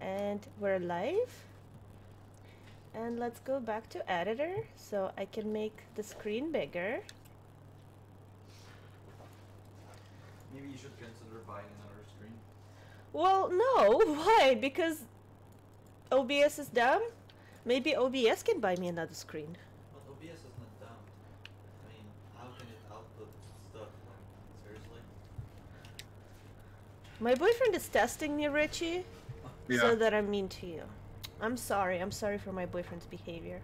And we're live. And let's go back to editor so I can make the screen bigger. Maybe you should consider buying another screen. Well, no. Why? Because OBS is dumb? Maybe OBS can buy me another screen. But OBS is not dumb. I mean, how can it output stuff? Like, seriously? My boyfriend is testing me, Richie, Yeah. so that I'm mean to you. I'm sorry for my boyfriend's behavior.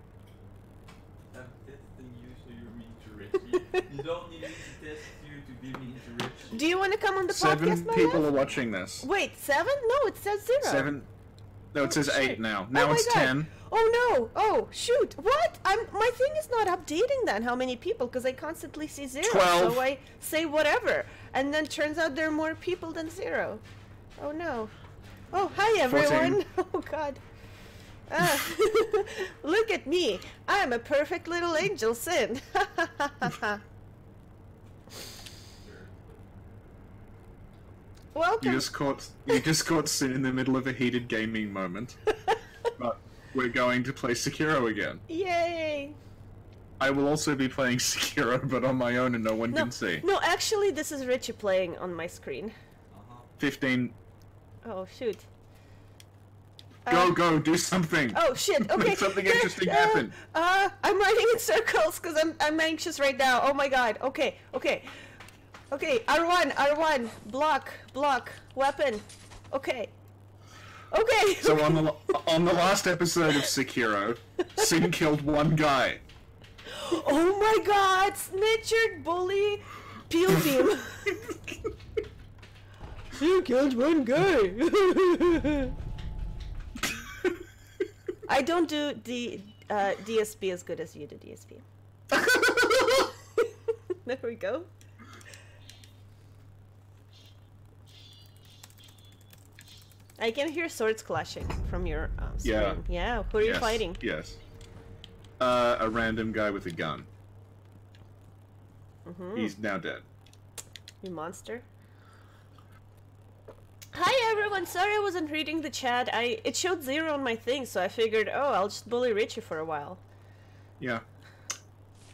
I'm testing you so you're mean to Richie. You don't need me to test you to be mean to Richie. Do you want to come on the Seven podcast, my people love? are watching this. Wait, 7? No, it says 0. 7. No, it says shit. 8 now. Now my it's God. 10. Oh no! Oh shoot! What? My thing is not updating then how many people because I constantly see 0. 12. So I say whatever, and then turns out there are more people than 0. Oh no! Oh hi everyone! 14. Oh God! Look at me! I'm a perfect little angel, Sin. Welcome. You just caught Sin in the middle of a heated gaming moment. But we're going to play Sekiro again. Yay! I will also be playing Sekiro, but on my own and no one can see. No, actually, this is Richie playing on my screen. 15. Oh shoot! Go, do something! Oh shit! Okay. Make something interesting happen! I'm writing in circles because I'm anxious right now. Oh my God. Okay. R1, block, weapon. Okay. So on the last episode of Sekiro, Sin killed one guy. Oh my God! Snitchered, bully, peel beam. You killed one guy. I don't do the DSP as good as you do DSP. There we go. I can hear swords clashing from your screen. Yeah. Yeah. Who are you fighting? Yes. A random guy with a gun. He's now dead. You monster. Hi everyone, sorry I wasn't reading the chat. It showed 0 on my thing, so I figured, oh, I'll just bully Richie for a while. Yeah.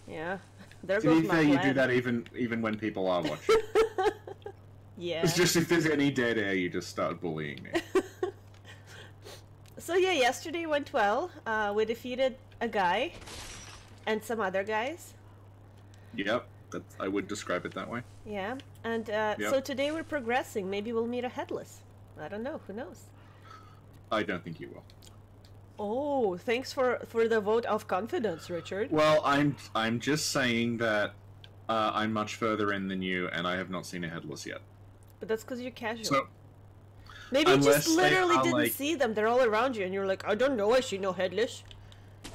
Yeah. There To goes be my fair, you plan. do that even when people are watching. Yeah. It's just if there's any dead air, you just start bullying me. So yeah, yesterday went well. We defeated a guy and some other guys. Yep, I would describe it that way. Yeah, and so today we're progressing. Maybe we'll meet a headless. I don't know. Who knows? I don't think you will. Oh, thanks for the vote of confidence, Richard. Well, I'm just saying that I'm much further in than you, and I have not seen a headless yet. But that's because you're casual. So, maybe you just unless they literally are, didn't like- see them. They're all around you, and you're like, I don't know. I see no headless.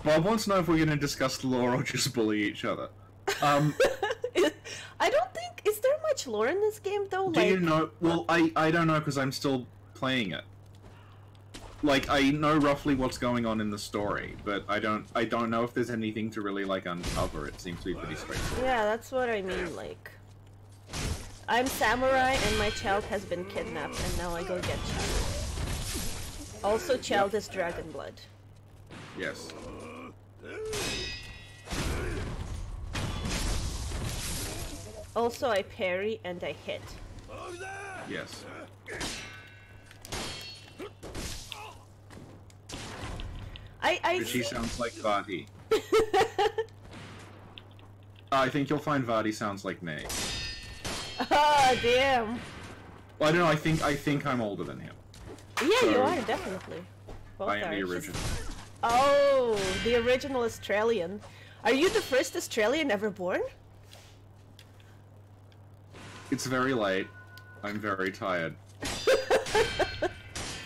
well, I want to know if we're going to discuss the lore or just bully each other. I don't think... Is there much lore in this game, though? Do you know? Well, I don't know because I'm still playing it. Like, I know roughly what's going on in the story, but I don't know if there's anything to really, like, uncover. It seems to be pretty straightforward. Yeah, that's what I mean, like... I'm samurai and my child has been kidnapped and now I go get child. Also, child is dragon blood. Yes. Also, I parry and I hit. Yes. She sounds like Vati. I think you'll find Vati sounds like me. Ah, damn. Well, I don't know. I think I'm older than him. Yeah, So, you are, definitely. Both I am are. the She's- original. Oh, the original Australian. Are you the first Australian ever born? It's very late. I'm very tired.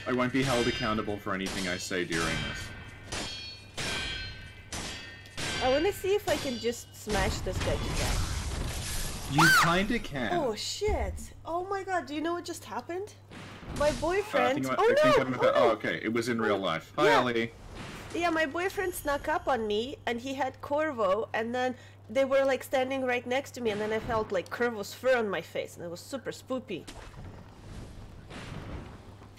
I won't be held accountable for anything I say during this. I want to see if I can just smash this guy to death. You kinda can. Oh shit! Oh my God! Do you know what just happened? My I boyfriend. think Oh no! I'm about- oh, okay. It was in real life. Hi, Yeah. Ellie. Yeah, my boyfriend snuck up on me, and he had Corvo, and then they were like standing right next to me, and then I felt like Corvo's fur on my face, and it was super spoopy.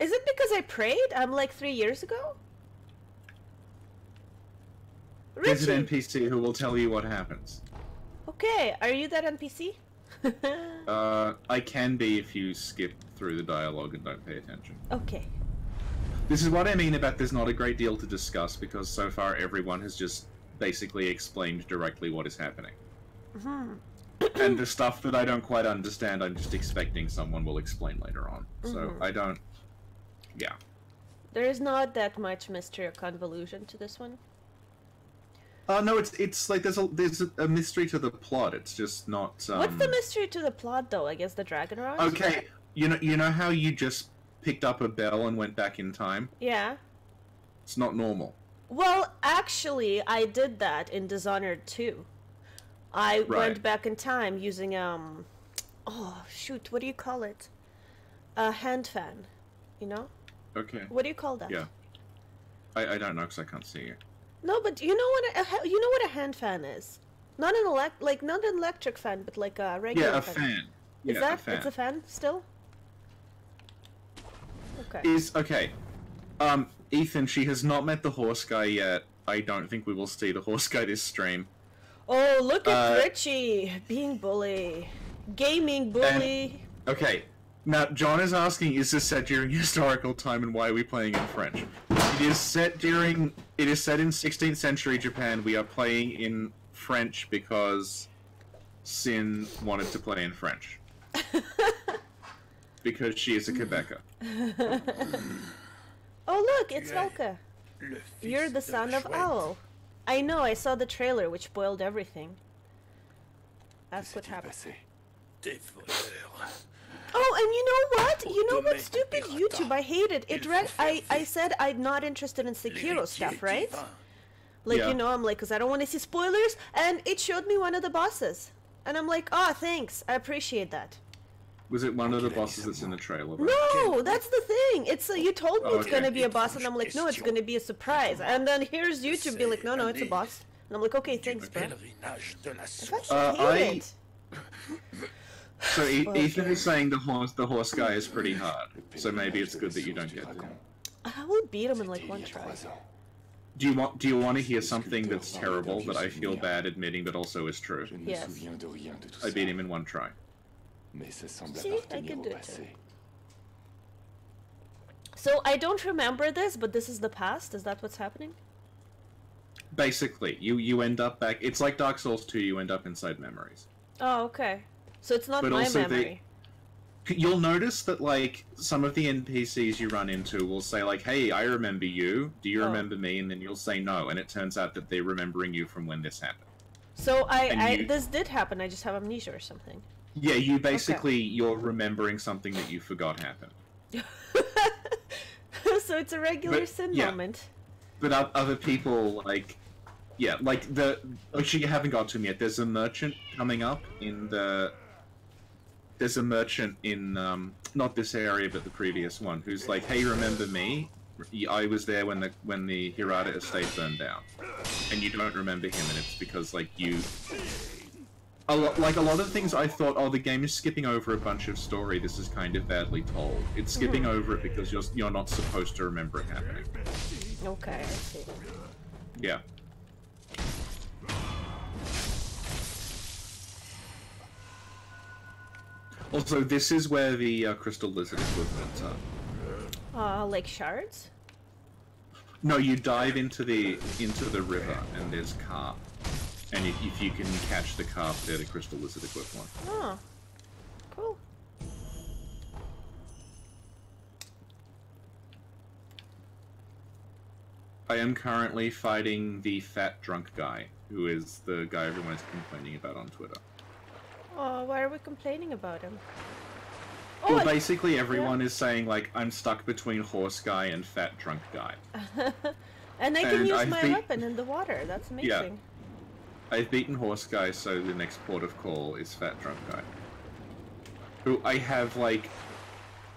Is it because I prayed? I'm like 3 years ago? There's Richie! an NPC who will tell you what happens. Okay, are you that NPC? I can be if you skip through the dialogue and don't pay attention. Okay. This is what I mean about there's not a great deal to discuss, because so far everyone has just basically explained directly what is happening. And the stuff that I don't quite understand, I'm just expecting someone will explain later on. So I don't... Yeah. There is not that much mystery or convolution to this one. No, it's like there's a mystery to the plot. It's just not. What's the mystery to the plot, though? I guess the dragon rods. Okay, you know how you just picked up a bell and went back in time? Yeah. It's not normal. Well, actually, I did that in Dishonored 2. I went back in time using oh shoot, what do you call it? A hand fan, you know? Okay. What do you call that? Yeah. I don't know because I can't see you. No, but you know what a hand fan is? Not an not an electric fan, but like a regular Yeah, a fan. fan. Is Yeah, that a fan. it's a fan still? Okay. Okay. Ethan, she has not met the horse guy yet. I don't think we will see the horse guy this stream. Oh, look at Richie being bully, gaming bully. Okay. Now, John is asking, is this set during historical time and why are we playing in French? It is set in 16th century Japan. We are playing in French because Sin wanted to play in French. Because she is a Quebecer. Oh look, it's Velka. You're the son of Owl. I know, I saw the trailer which spoiled everything. That's what happened. Oh, and you know what? You know what? Stupid YouTube. I hate it. I said I'm not interested in Sekiro stuff, right? Like, Yeah. you know, I'm like, because I don't want to see spoilers. And it showed me one of the bosses. And I'm like, oh, thanks. I appreciate that. Was it one of the bosses that's in the trailer? No, that's the thing. It's you told me it's Okay. going to be a boss. And I'm like, no, it's going to be a surprise. And then here's YouTube being like, no, it's a boss. And I'm like, okay, thanks, bro. I hate it. So Ethan is saying the horse guy is pretty hard. So maybe it's good that you don't get to him. I will beat him in like one try. Do you want to hear something that's terrible that I feel bad admitting but also is true? Yes. I beat him in one try. See, I can do it too. So I don't remember this, but this is the past? Is that what's happening? Basically, you end up back. It's like Dark Souls 2. You end up inside memories. Oh, okay. So it's not But my also memory. You'll notice that like some of the NPCs you run into will say like, "Hey, I remember you. Do you remember me?" And then you'll say no, and it turns out that they're remembering you from when this happened. So this did happen. I just have amnesia or something. Yeah, you basically you're remembering something that you forgot happened. So it's a regular sin moment. But other people like, yeah, like actually you haven't got to them yet. There's a merchant coming up in the. There's a merchant in not this area but the previous one who's like, "Hey, remember me? I was there when the Hirata estate burned down," and you don't remember him, and it's because like you. A lot of things I thought, oh, the game is skipping over a bunch of story. This is kind of badly told. It's skipping over it because you're not supposed to remember it happening. Okay, I see. Yeah. Also, this is where the crystal lizard equivalents are. Like shards? No, you dive into the river and there's carp, and if you can catch the carp, they're the crystal lizard equivalent. Oh, cool. I am currently fighting the fat drunk guy, who is the guy everyone is complaining about on Twitter. Oh, why are we complaining about him? Well, basically everyone is saying, like, I'm stuck between horse guy and fat drunk guy. And I can use my weapon in the water. That's amazing. Yeah. I've beaten horse guy, so the next port of call is fat drunk guy. Who I have, like,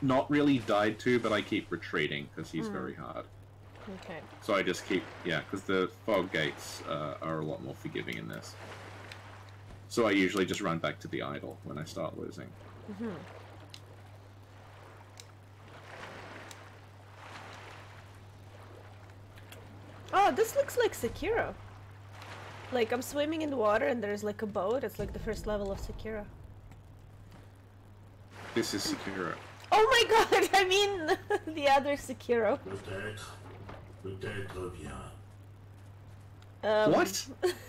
not really died to, but I keep retreating, because he's very hard. Okay. So I just keep, yeah, because the fog gates are a lot more forgiving in this. So I usually just run back to the idol when I start losing. Oh, this looks like Sekiro. Like I'm swimming in the water and there's like a boat. It's like the first level of Sekiro. This is Sekiro. Oh my god, I mean the other Sekiro. Peut-être bien. What?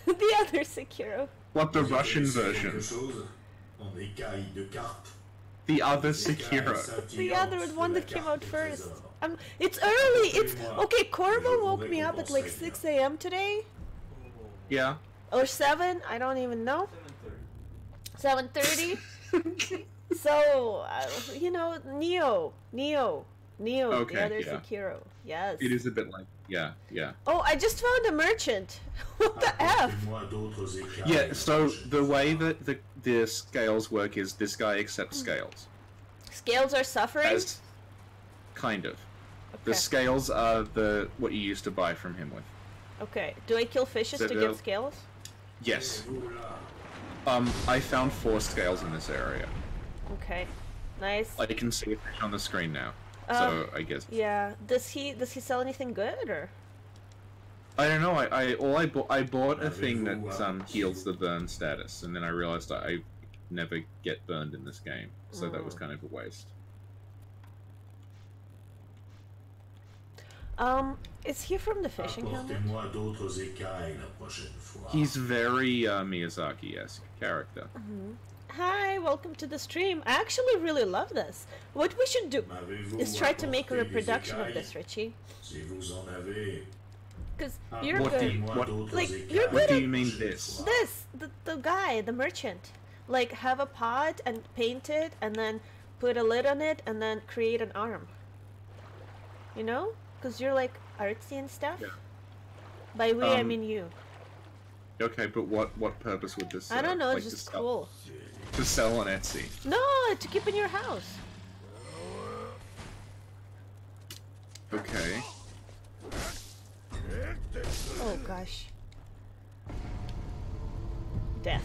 The other Sekiro. What, the Russian version? En écaille de cartes. The other Sekiro. The other one that came out first. It's early. It's okay. Corvo woke me up at like 6 a.m. today, Yeah. or 7. I don't even know. 7:30. 7:30. So you know, Neo, Okay, the other yeah. Sekiro. Yes. It is a bit like, yeah. Oh, I just found a merchant. What the f? Apportez-moi d'autres écailles. Yeah, so the way that the scales work is this guy accepts scales. Scales are suffering. As kind of. The Okay. scales are what you used to buy from him with. Okay. Do I kill fishes So to they'll- get scales? Yes. Vous là. I found 4 scales in this area. Okay. Nice. I can see a fish on the screen now. So I guess Yeah. Does he sell anything good or? I don't know. I bought a thing that heals the burn status, and then I realized I never get burned in this game, so that was kind of a waste. Is he from the fishing helmet? Apportez-moi d'autres écailles la prochaine fois. He's very Miyazaki-esque character. Hi, welcome to the stream. I actually really love this. What we should do M'avez-vous is try to make a apporté des reproduction of écailles? this, Richie. Si vous en avez. Because you're What do good. you- Apportez-moi d'autres Like, écailles you're What good do at you mean this? this. The guy, the merchant. Like, have a pot and paint it, and then put a lid on it, and then create an arm. You know? Because you're like artsy and stuff. Yeah. By we, I Um, mean you. Okay, but what purpose would this? I don't know, like it's to just sell- cool. To sell on Etsy. No, to keep in your house. Okay. Oh gosh. Death.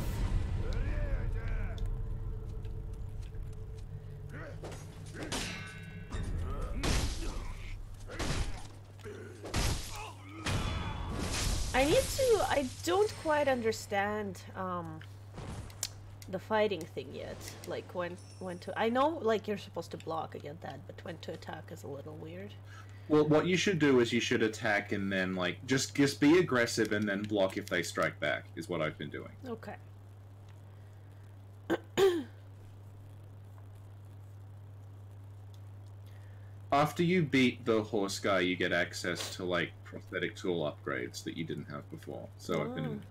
I don't quite understand the fighting thing yet. Like when to, I know like you're supposed to block, I get that, but when to attack is a little weird. Well, what you should do is you should attack and then like just be aggressive and then block if they strike back. Is what I've been doing. Okay. After you beat the horse guy, you get access to like prosthetic tool upgrades that you didn't have before. So I've been.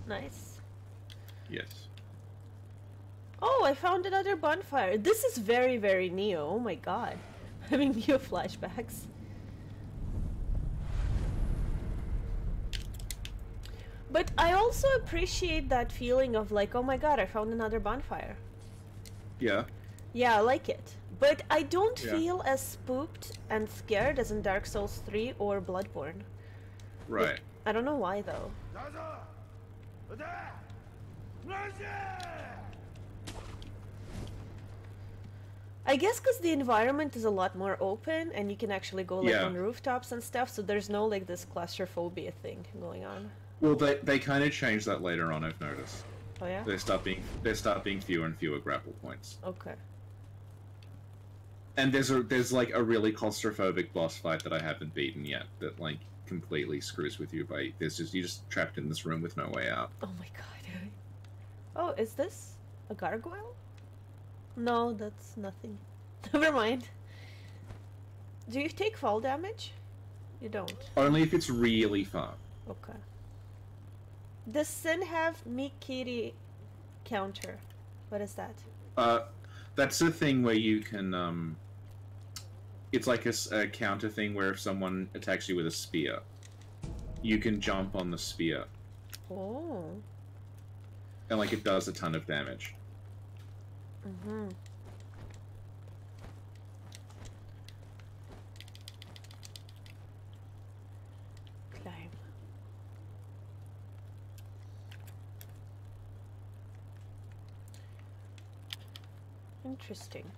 Nice. Yes. Oh, I found another bonfire. This is very, very Neo. Oh my god. Having Neo flashbacks. But I also appreciate that feeling of like, oh my god, I found another bonfire. Yeah. Yeah, I like it. But I don't Yeah. feel as spooked and scared as in Dark Souls 3 or Bloodborne. Right. I don't know why though. I guess because the environment is a lot more open and you can actually go like Yeah. on rooftops and stuff, so there's no like this claustrophobia thing going on. Well, they kind of changed that later on. I've noticed. Oh yeah? There start being fewer and fewer grapple points. Okay. And there's like a really claustrophobic boss fight that I haven't beaten yet that like completely screws with you by you're just trapped in this room with no way out. Oh my god. Oh, is this a gargoyle? No, that's nothing. Never mind. Do you take fall damage? You don't. Only if it's really far. Okay. Does Sin have Mikiri counter? What is that? That's a thing where you can it's like a counter thing where if someone attacks you with a spear, you can jump on the spear Oh. and like it does a ton of damage. Mm-hmm. Climb. Interesting.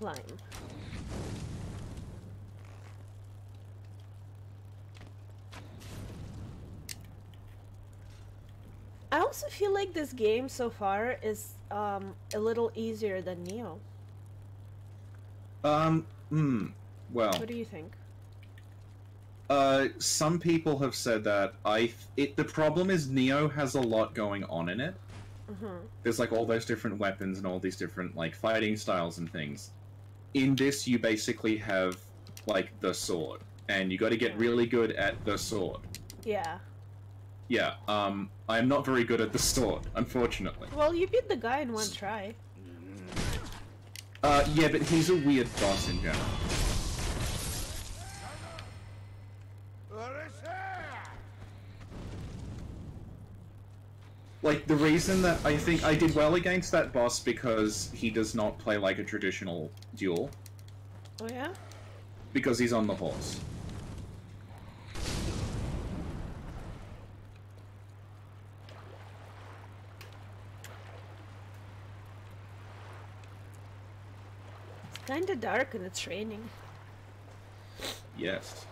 climb. I also feel like this game so far is a little easier than Neo. Well. What do you think? Some people have said that the problem is Neo has a lot going on in it. There's like all those different weapons and all these different like fighting styles and things. In this, you basically have like the sword, and you got to get really good at the sword. Yeah. Yeah. I'm not very good at the sword, unfortunately. Well, you beat the guy in one try. Yeah, but he's a weird boss in general. Like, the reason that I think I did well against that boss because he does not play like a traditional duel. Oh yeah? Because he's on the horse. It's kinda dark and it's raining. Yes.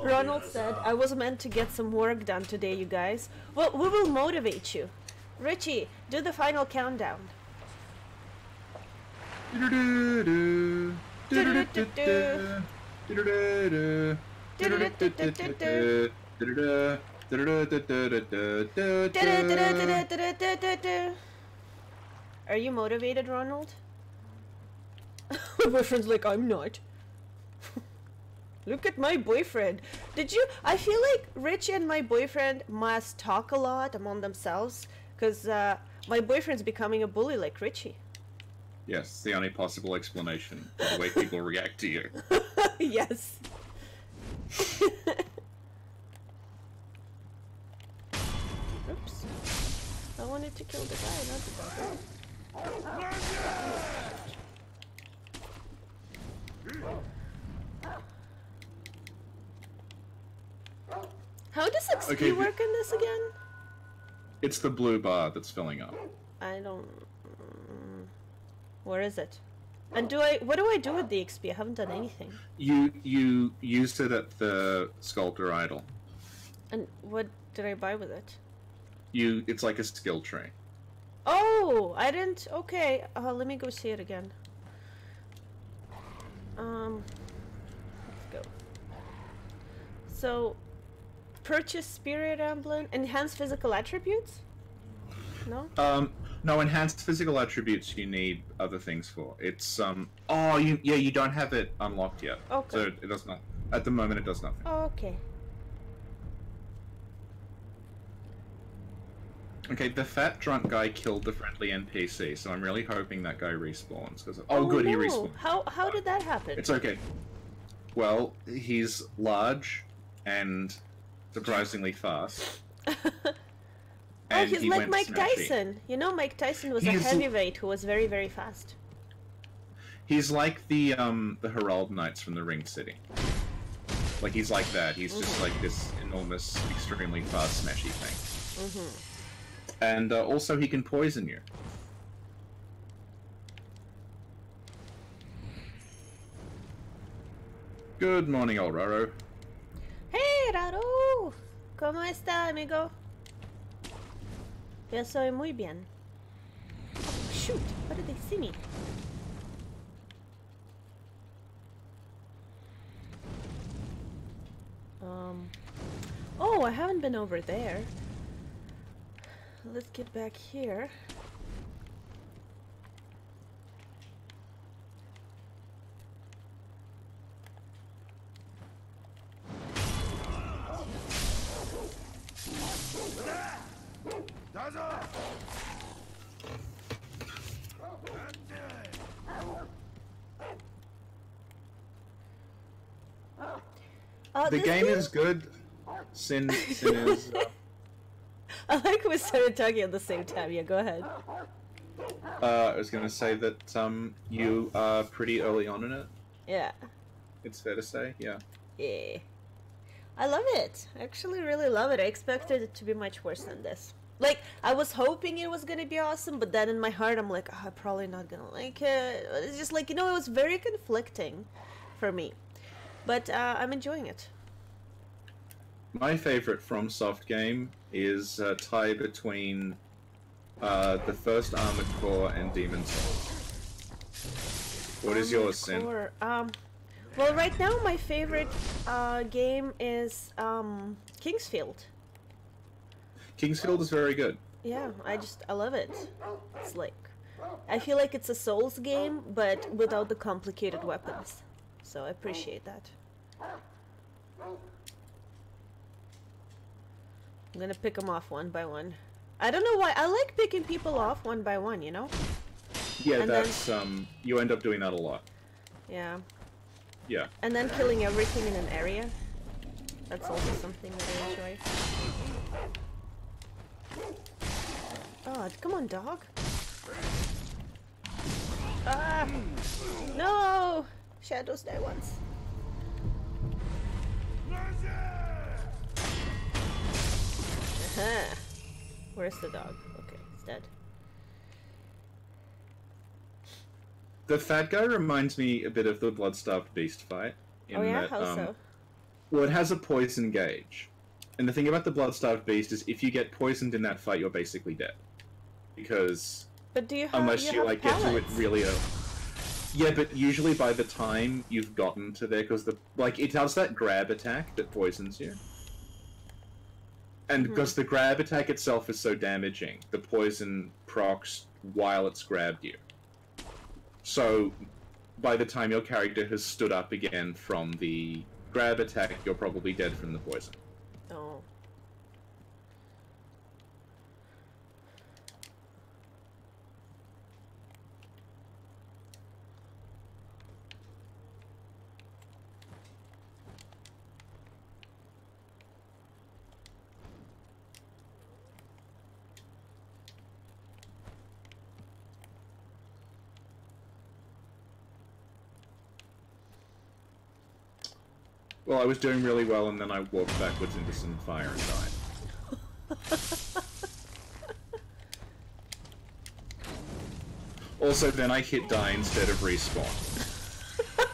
Ronald said, I was meant to get some work done today, you guys. Well, we will motivate you. Richie, do the final countdown. Are you motivated, Ronald? My boyfriend's like, I'm not. Look at my boyfriend. Did you? I feel like Richie and my boyfriend must talk a lot among themselves, because my boyfriend's becoming a bully like Richie. Yes, the only possible explanation for the way people react to you. Yes. Oops. I wanted to kill the guy, not the dog. How does XP work in this again? It's the blue bar that's filling up. I don't... Where is it? And what do I do with the XP? I haven't done anything. You used it at the sculptor idol. And what did I buy with it? It's like a skill tree. Oh, I didn't... Okay, let me go see it again. Let's go. So, purchase spirit emblem, enhance physical attributes? No? No, enhanced physical attributes you need other things for. It's, you don't have it unlocked yet. Okay. So it does not... At the moment, it does nothing. Okay. Okay, the fat drunk guy killed the friendly NPC, so I'm really hoping that guy respawns. Oh, good, he no. respawned. How did that happen? It's okay. Well, he's large and surprisingly fast. Oh, he's he like went Mike smashy. Tyson. You know, Mike Tyson was a heavyweight who was very, very fast. He's like the Herald Knights from the Ring City. Like, he's like that. He's just like this enormous, extremely fast, smashy thing. And also, he can poison you. Good morning, old Raro. Hey, Raro! ¿Cómo está, amigo? Yo soy muy bien. Oh, shoot! Why did they see me? Oh, I haven't been over there. Let's get back here. The game is good. Sin is... I like we started talking at the same time. Yeah, go ahead. I was gonna say that you are pretty early on in it. Yeah. It's fair to say, yeah. Yeah. I love it. I actually really love it. I expected it to be much worse than this. Like, I was hoping it was gonna be awesome, but then in my heart I'm like, oh, I'm probably not gonna like it. It's just like, you know, it was very conflicting for me. But I'm enjoying it. My favorite FromSoft game is a tie between the first Armored Core and Demon's Souls. What is yours, Sin? Core. Well, right now my favorite game is Kingsfield. Kingsfield is very good. Yeah, I love it. It's like, I feel like it's a Souls game, but without the complicated weapons. So I appreciate that. I'm gonna pick them off one by one. I don't know why, I like picking people off one by one, you know? Yeah, And that's, you end up doing that a lot. Yeah. Yeah. And then killing everything in an area. That's also something that I enjoy. Oh, come on, dog. Ah! No! Shadows die once. Aha! Where's the dog? Okay, he's dead. The fat guy reminds me a bit of the Blood-Starved Beast fight. Oh yeah? How so? Well, it has a poison gauge. And the thing about the Blood-Starved Beast is if you get poisoned in that fight, you're basically dead. Because But do you have, unless you like get to it pellets? really early. Yeah, but usually by the time you've gotten to there, because it does that grab attack that poisons you. And because the grab attack itself is so damaging, the poison procs while it's grabbed you. So, by the time your character has stood up again from the grab attack, you're probably dead from the poison. Oh. Well, I was doing really well, and then I walked backwards into some fire and died. Also, then I hit die instead of respawn.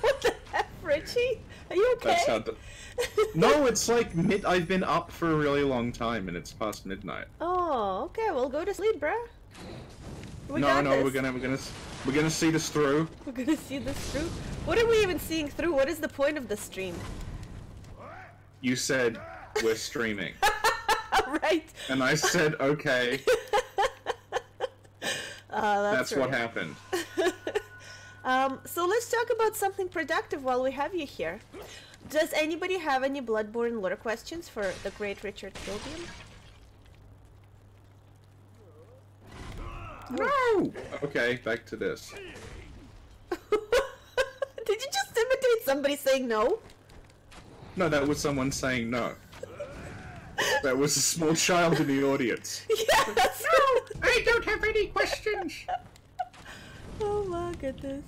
What the heck, Richie? Are you okay? That's how No, it's like I've been up for a really long time, and it's past midnight. Oh, okay. Well, go to sleep, bruh. We No, got no, this. we're gonna see this through. We're gonna see this through. What are we even seeing through? What is the point of the stream? You said we're streaming, Right. and I said okay. That's what right. happened. So let's talk about something productive while we have you here. Does anybody have any Bloodborne lore questions for the great Richard Kilbeam? No. Okay, back to this. Did you just imitate somebody saying no? No, that was someone saying no. That was a small child in the audience. Yes! No, I don't have any questions. Oh my goodness.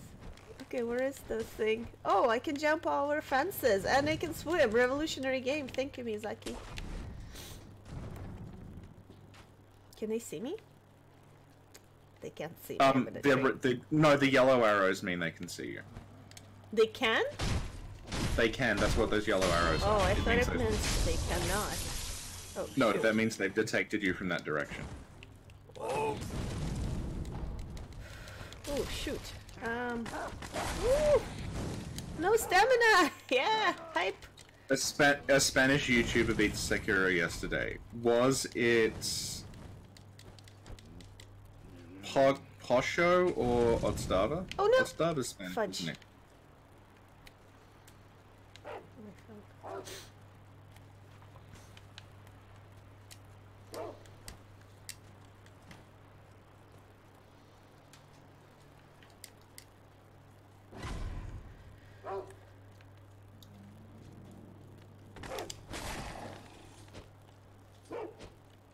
Okay, where is this thing? Oh, I can jump over fences and I can swim. Revolutionary game. Thank you, Miyazaki. Can they see me? They can't see me. I'm in a tree. The yellow arrows mean they can see you. They can? They can, that's what those yellow arrows Oh, are. I thought it they've- meant they cannot. Oh, No, shoot. that means they've detected you from that direction. Oh shoot. Woo! No stamina! Yeah! Hype! A Spanish YouTuber beat Sekiro yesterday. Was it... Posho or Odstava? Oh, no. Odstava's Spanish, Fudge. isn't it?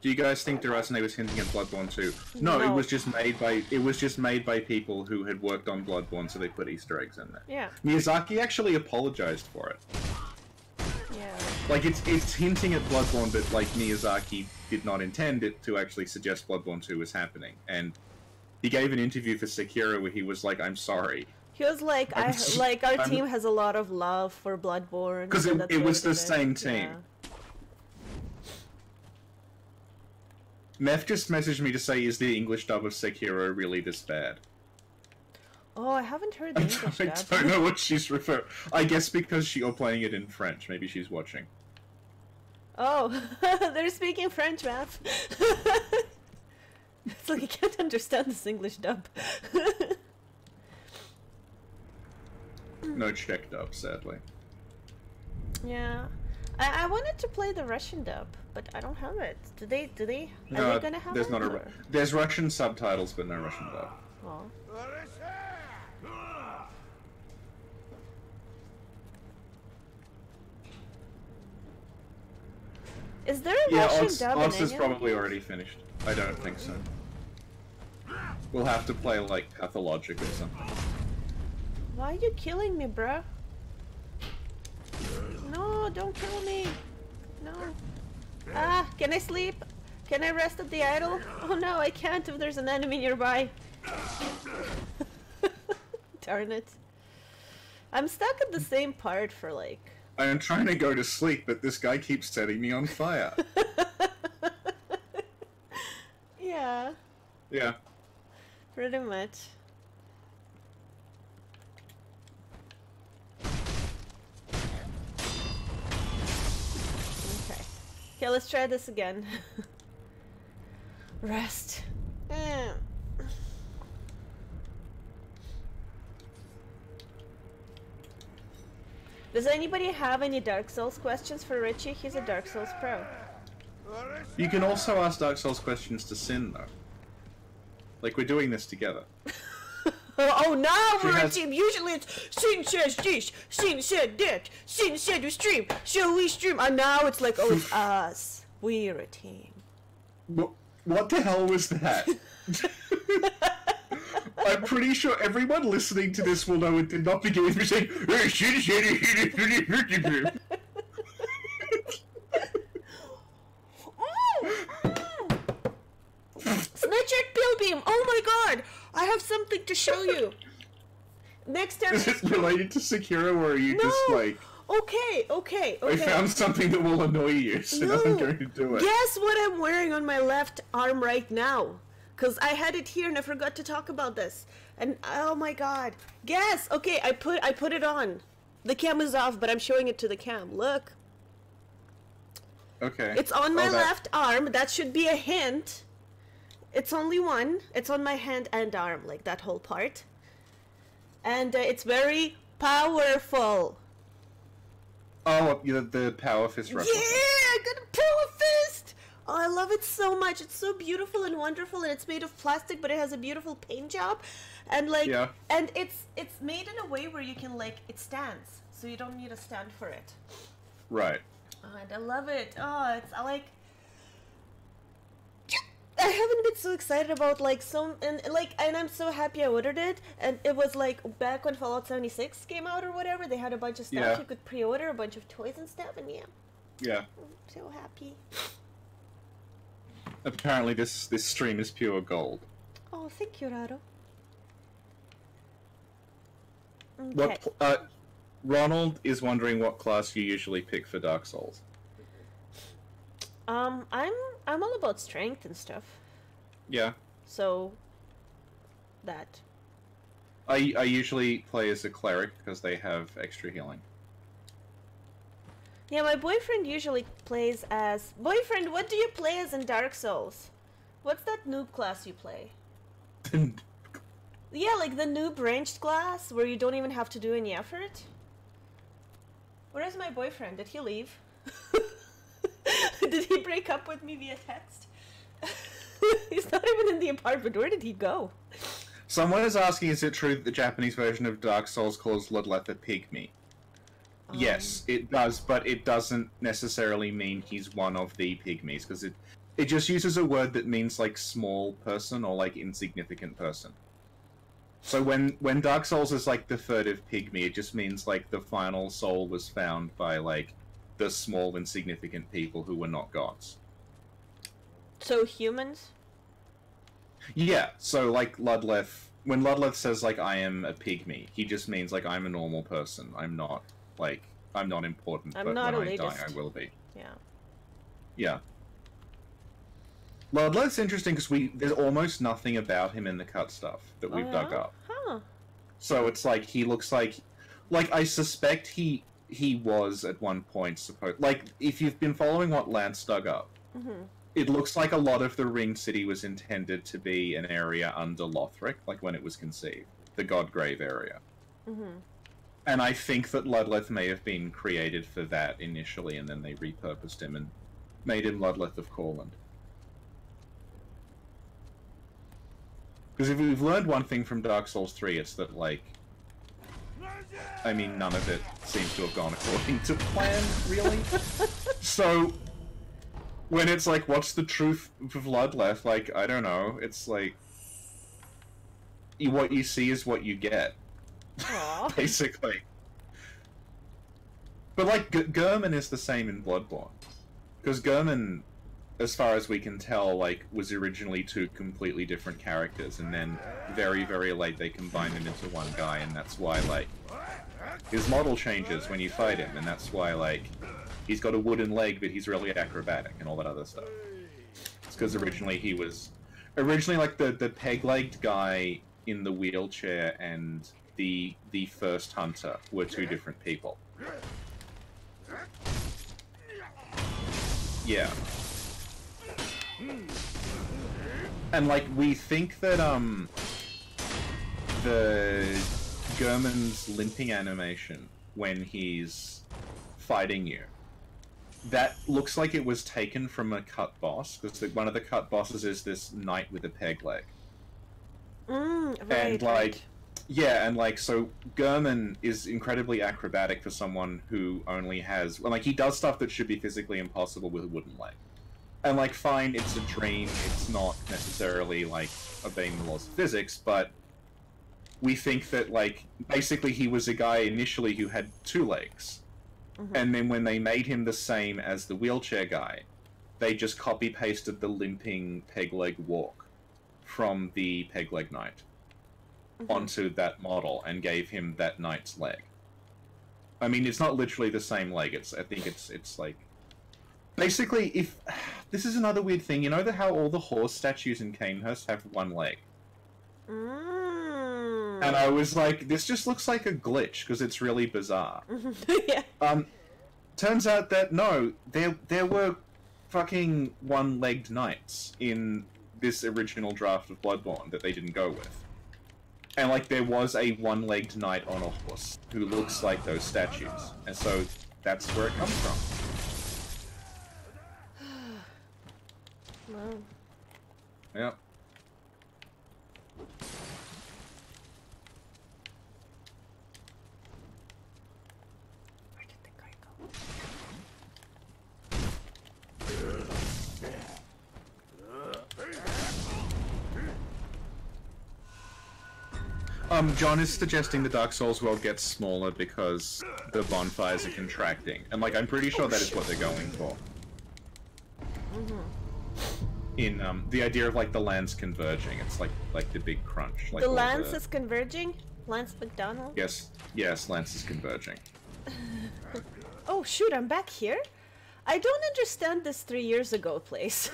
Do you guys think Durasne was hinting at Bloodborne 2? No, No. it was just made by people who had worked on Bloodborne, so they put Easter eggs in there. Yeah. Miyazaki actually apologized for it. Yeah. Like, it's hinting at Bloodborne, but, like, Miyazaki did not intend it to actually suggest Bloodborne 2 was happening. And he gave an interview for Sekiro where he was like, I'm sorry. He was like, our team has a lot of love for Bloodborne. Because it was the same team. Yeah. Meth just messaged me to say, is the English dub of Sekiro really this bad? Oh, I haven't heard the English I dub. don't know what she's referring. I guess because you're playing it in French. Maybe she's watching. Oh, they're speaking French, Math. It's like I can't understand this English dub. No Czech dub, sadly. Yeah, I wanted to play the Russian dub, but I don't have it. Do they? Are No, they gonna have there's it? not or- there's Russian subtitles, but no Russian dub. Oh. Is there a Yeah, Russian Oz dub in is any of probably these? already finished. I don't think so. We'll have to play, like, Pathologic or something. Why are you killing me, bruh? No, don't kill me. No. Ah, can I sleep? Can I rest at the idol? Oh no, I can't if there's an enemy nearby. Darn it. I'm stuck at the same part for like... I am trying to go to sleep, but this guy keeps setting me on fire. Yeah, Yeah. pretty much. Okay, let's try this again. Rest. Does anybody have any Dark Souls questions for Richie? He's a Dark Souls pro. You can also ask Dark Souls questions to Sin, though. Like, we're doing this together. Oh, now She we're a has- team. Usually it's Sin says this, Sin said that, Sin said we stream, so we stream. And now it's like, oh, it's us. We're a team. What the hell was that? I'm pretty sure everyone listening to this will know it did not begin with me saying, "Hey, Snatched Pilbeam! Oh my god! I have something to show you. Next time. Is it related to Sekiro, or are you No! just like, Okay. I found something that will annoy you, so now I'm going to do it? Guess what I'm wearing on my left arm right now? Cause I had it here and I forgot to talk about this. And oh my god. Guess! Okay, I put it on. The cam is off, but I'm showing it to the cam. Look. Okay. It's on my Oh, that- left arm. That should be a hint. It's only one. It's on my hand and arm, like that whole part. And it's very powerful. Oh, the Power Fist Yeah, replica. I got a power fist. Oh, I love it so much. It's so beautiful and wonderful, and it's made of plastic, but it has a beautiful paint job, and like, Yeah. and it's made in a way where you can like it stands, so you don't need a stand for it. Right. Oh, and I love it. Oh, it's I like. I haven't been so excited about like and I'm so happy I ordered it, and it was like back when Fallout 76 came out or whatever. They had a bunch of stuff Yeah. you could pre-order, a bunch of toys and stuff, and yeah, Yeah. I'm so happy. Apparently this stream is pure gold. Oh, thank you, Raro. Okay. What Ronald is wondering what class you usually pick for Dark Souls. I'm all about strength and stuff. Yeah. So that. I usually play as a cleric because they have extra healing. Yeah, my boyfriend usually plays as... Boyfriend, what do you play as in Dark Souls? What's that noob class you play? Yeah, like the noob ranged class, where you don't even have to do any effort? Where is my boyfriend? Did he leave? Did he break up with me via text? He's not even in the apartment. Where did he go? Someone is asking, is it true that the Japanese version of Dark Souls calls Ludletha Pygmy? Yes, it does, but it doesn't necessarily mean he's one of the pygmies, because it just uses a word that means, like, small person or, like, insignificant person. So when Dark Souls is, like, the furtive pygmy, it just means, like, the final soul was found by, like, the small, insignificant people who were not gods. So humans? Yeah, so like Ludleth, when Ludleth says like I am a pygmy, he just means like I'm a normal person. I'm not important, I'm but not when I die elitist. I will be. Yeah. Yeah. Ludleth's interesting because there's almost nothing about him in the cut stuff that we've dug up. Huh. So it's like he looks like I suspect he was at one point supposed, like, if you've been following what Lance dug up, it looks like a lot of the Ringed City was intended to be an area under Lothric, like when it was conceived, the Godgrave area. And I think that Ludleth may have been created for that initially, and then they repurposed him and made him Ludleth of Courland. Because if we've learned one thing from Dark Souls 3, it's that, like, I mean, none of it seems to have gone according to plan, really. So, when it's like, what's the truth of Ludleth? Like, I don't know. It's like, what you see is what you get. Aww. Basically. But, like, Gehrman is the same in Bloodborne. Because Gehrman, as far as we can tell, like, was originally two completely different characters, and then very, very late they combined them into one guy, and that's why, like, his model changes when you fight him, and that's why, like, he's got a wooden leg, but he's really acrobatic, and all that other stuff. It's because originally he was... Originally, like, the peg-legged guy in the wheelchair and the first hunter were two different people. Yeah. And, like, we think that, the Gehrman's limping animation when he's fighting you, that looks like it was taken from a cut boss, because one of the cut bosses is this knight with a peg leg. Right, and, like, right. yeah, and, like, so Gehrman is incredibly acrobatic for someone who only has... Well, like, he does stuff that should be physically impossible with a wooden leg. And, like, fine, it's a dream, it's not necessarily, like, obeying the laws of physics, but we think that, like, basically he was a guy initially who had two legs. And then when they made him the same as the wheelchair guy, they just copy-pasted the limping peg-leg walk from the peg-leg knight onto that model and gave him that knight's leg. I mean, it's not literally the same leg, I think it's like... Basically, if... This is another weird thing, you know how all the horse statues in Canehurst have one leg? And I was like, this just looks like a glitch, because it's really bizarre. Yeah. Turns out that, no, there were fucking one-legged knights in this original draft of Bloodborne that they didn't go with. And, like, there was a one-legged knight on a horse who looks like those statues. And so, that's where it comes from. Wow. Yep. Where did the guy go? John is suggesting the Dark Souls world gets smaller because the bonfires are contracting. And, like, I'm pretty sure that is what they're going for. In, the idea of, like, the lands converging. It's like the big crunch. Like The Lance is converging? Lance McDonald? Yes, Lance is converging. Oh shoot, I'm back here? I don't understand this 3 years ago place.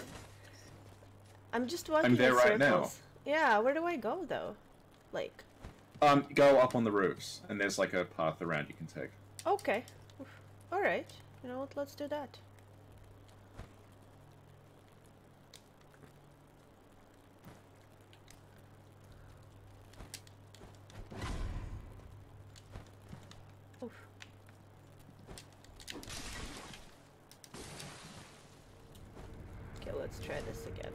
I'm just walking I'm there in right circles. Yeah, where do I go though? Like... Go up on the roofs, and there's, like, a path around you can take. Okay. Alright. You know what, let's do that. Oof. Okay, let's try this again.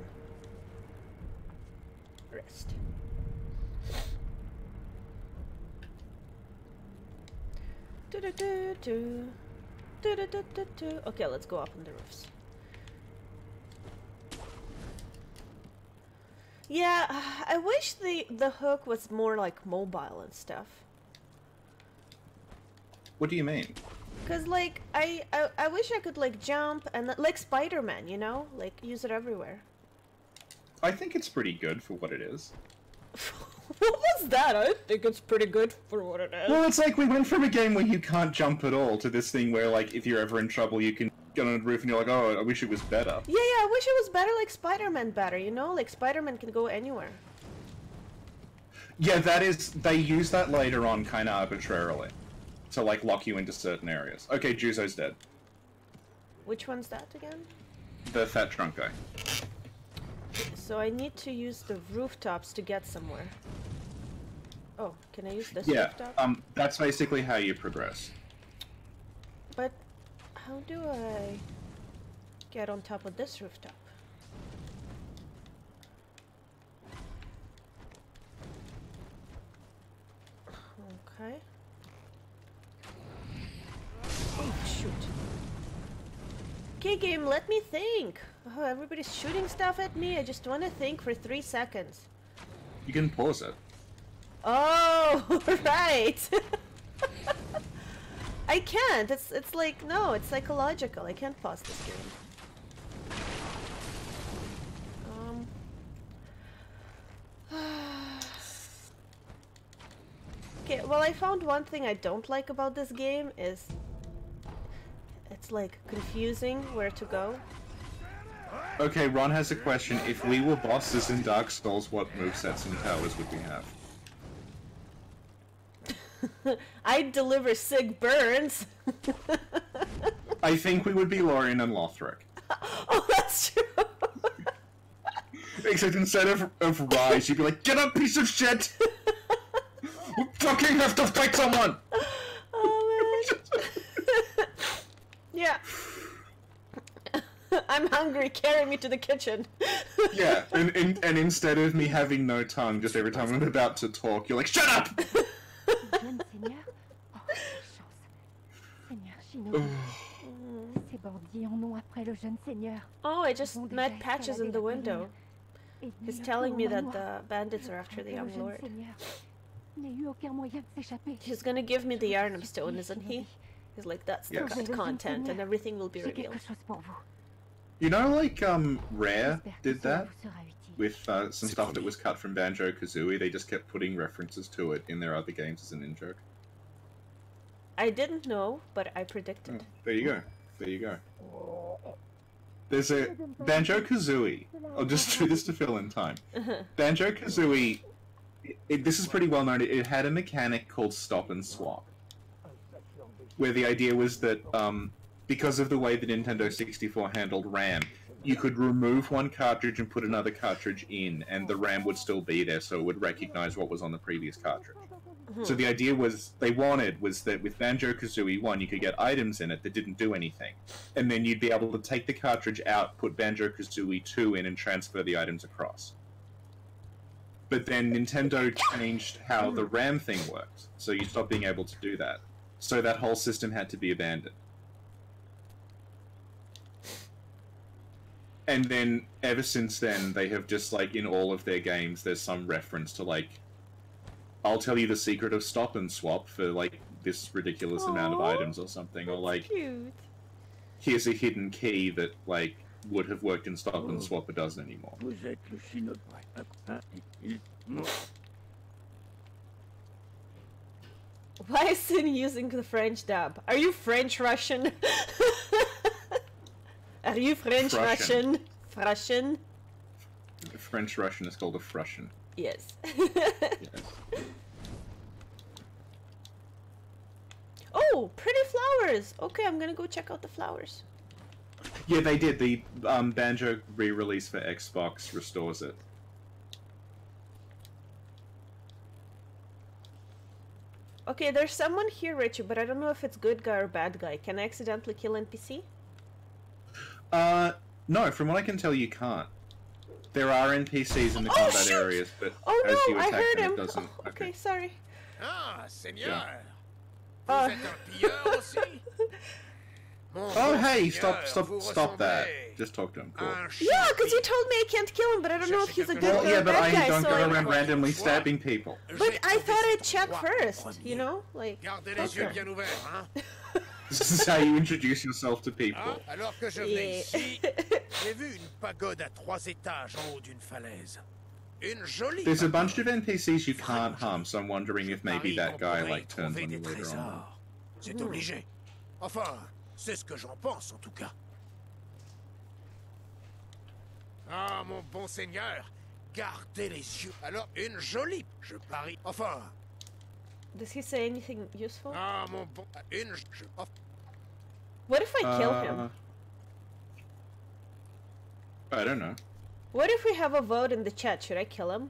Rest. Do-do-do-do. Do-do-do-do-do. Okay, let's go up on the roofs. Yeah, I wish the hook was more like mobile and stuff. What do you mean? Cause like I wish I could like jump and like Spider-Man, you know, like use it everywhere. I think it's pretty good for what it is. What was that? I think it's pretty good for what it is. Well, it's like we went from a game where you can't jump at all to this thing where, like, if you're ever in trouble, you can get on the roof and you're like, oh, I wish it was better. Yeah, I wish it was better like Spider-Man better, you know? Like Spider-Man can go anywhere. Yeah, that is... They use that later on kind of arbitrarily. To, like, lock you into certain areas. Okay, Juzo's dead. Which one's that again? The fat drunk guy. So I need to use the rooftops to get somewhere. Oh, can I use this Yeah, rooftop? that's basically how you progress. But how do I get on top of this rooftop? Okay. Oh, shoot. Okay, game, let me think. Oh, everybody's shooting stuff at me. I just want to think for 3 seconds. You can pause it. Oh, right. I can't. It's like, no, it's psychological. I can't pause this game. Okay, well, I found one thing I don't like about this game is it's like confusing where to go. Okay, Ron has a question. If we were bosses in Dark Souls, what movesets and powers would we have? I'd deliver Sig Burns. I think we would be Lorien and Lothric. Oh, that's true. Except instead of rise, you'd be like, get up, piece of shit! We fucking have to fight someone! Oh, man. Yeah. I'm hungry, carry me to the kitchen. Yeah, and instead of me having no tongue, just every time I'm about to talk, you're like, shut up! Jeune Seigneur? Oh, quelle chance. Seigneur Shinobi. Ces bandits en ont après le jeune Seigneur. Oh, I just met Patches in the window. He's telling me that the bandits are after the young lord. He's gonna give me the Yarnum Stone, isn't he? He's like, that's the cut content and everything will be revealed. You know, like, Rare did that? With some stuff that was cut from Banjo-Kazooie, they just kept putting references to it in their other games as an in-joke. I didn't know, but I predicted. Oh, there you go. There you go. There's a Banjo-Kazooie. I'll just do this to fill in time. Banjo-Kazooie, this is pretty well known. It had a mechanic called Stop and Swap, where the idea was that because of the way the Nintendo 64 handled RAM, you could remove one cartridge and put another cartridge in, and the RAM would still be there, so it would recognize what was on the previous cartridge. So the idea was that with Banjo-Kazooie 1, you could get items in it that didn't do anything, and then you'd be able to take the cartridge out, put Banjo-Kazooie 2 in, and transfer the items across. But then Nintendo changed how the RAM thing worked, so you stopped being able to do that. So that whole system had to be abandoned. And then, ever since then, they have just, like, in all of their games, there's some reference to, like, I'll tell you the secret of Stop and Swap for, like, this ridiculous amount of items or something, or, like, cute. Here's a hidden key that, like, would have worked in Stop and Swap but doesn't anymore. Why is Sin using the French dub? Are you French-Russian? Are you French-Russian? Russian? French-Russian is called a Frushian. Yes. Yes. Oh, pretty flowers! Okay, I'm gonna go check out the flowers. Yeah, they did. The Banjo re-release for Xbox restores it. Okay, there's someone here, Richard, but I don't know if it's good guy or bad guy. Can I accidentally kill NPC? No, from what I can tell, you can't. There are NPCs in the combat areas, but as you I attack heard them, him. it doesn't. Oh, okay, sorry. Ah, Seigneur! Yeah. Vous êtes un pilleur aussi? Mon Oh, bon hey, Seigneur, stop vous that. ressemblez Just talk to him, cool. à un Yeah, because you chien. told me I can't kill him, but I don't know if he's a good Well, guy yeah, or but bad guy, I don't so go I- around randomly stabbing people. But I thought I'd check first, you know? Like, Gardez les yeux okay. bien ouverts, hein? This is how you introduce yourself to people. Ah, alors que je venais ici, j'ai vu une pagode à 3 étages en haut d'une falaise. Une jolie There's a pagode. bunch of NPCs you can't harm, so I'm wondering if maybe that guy like turns on you des later on. trésors. C'est obligé. Enfin, c'est ce que j'en pense en tout cas. Ah, mon bon seigneur, gardez les yeux. Alors, une jolie, je parie. Enfin. Does he say anything useful? Ah, mon bon, What if I kill him? I don't know. What if we have a vote in the chat? Should I kill him?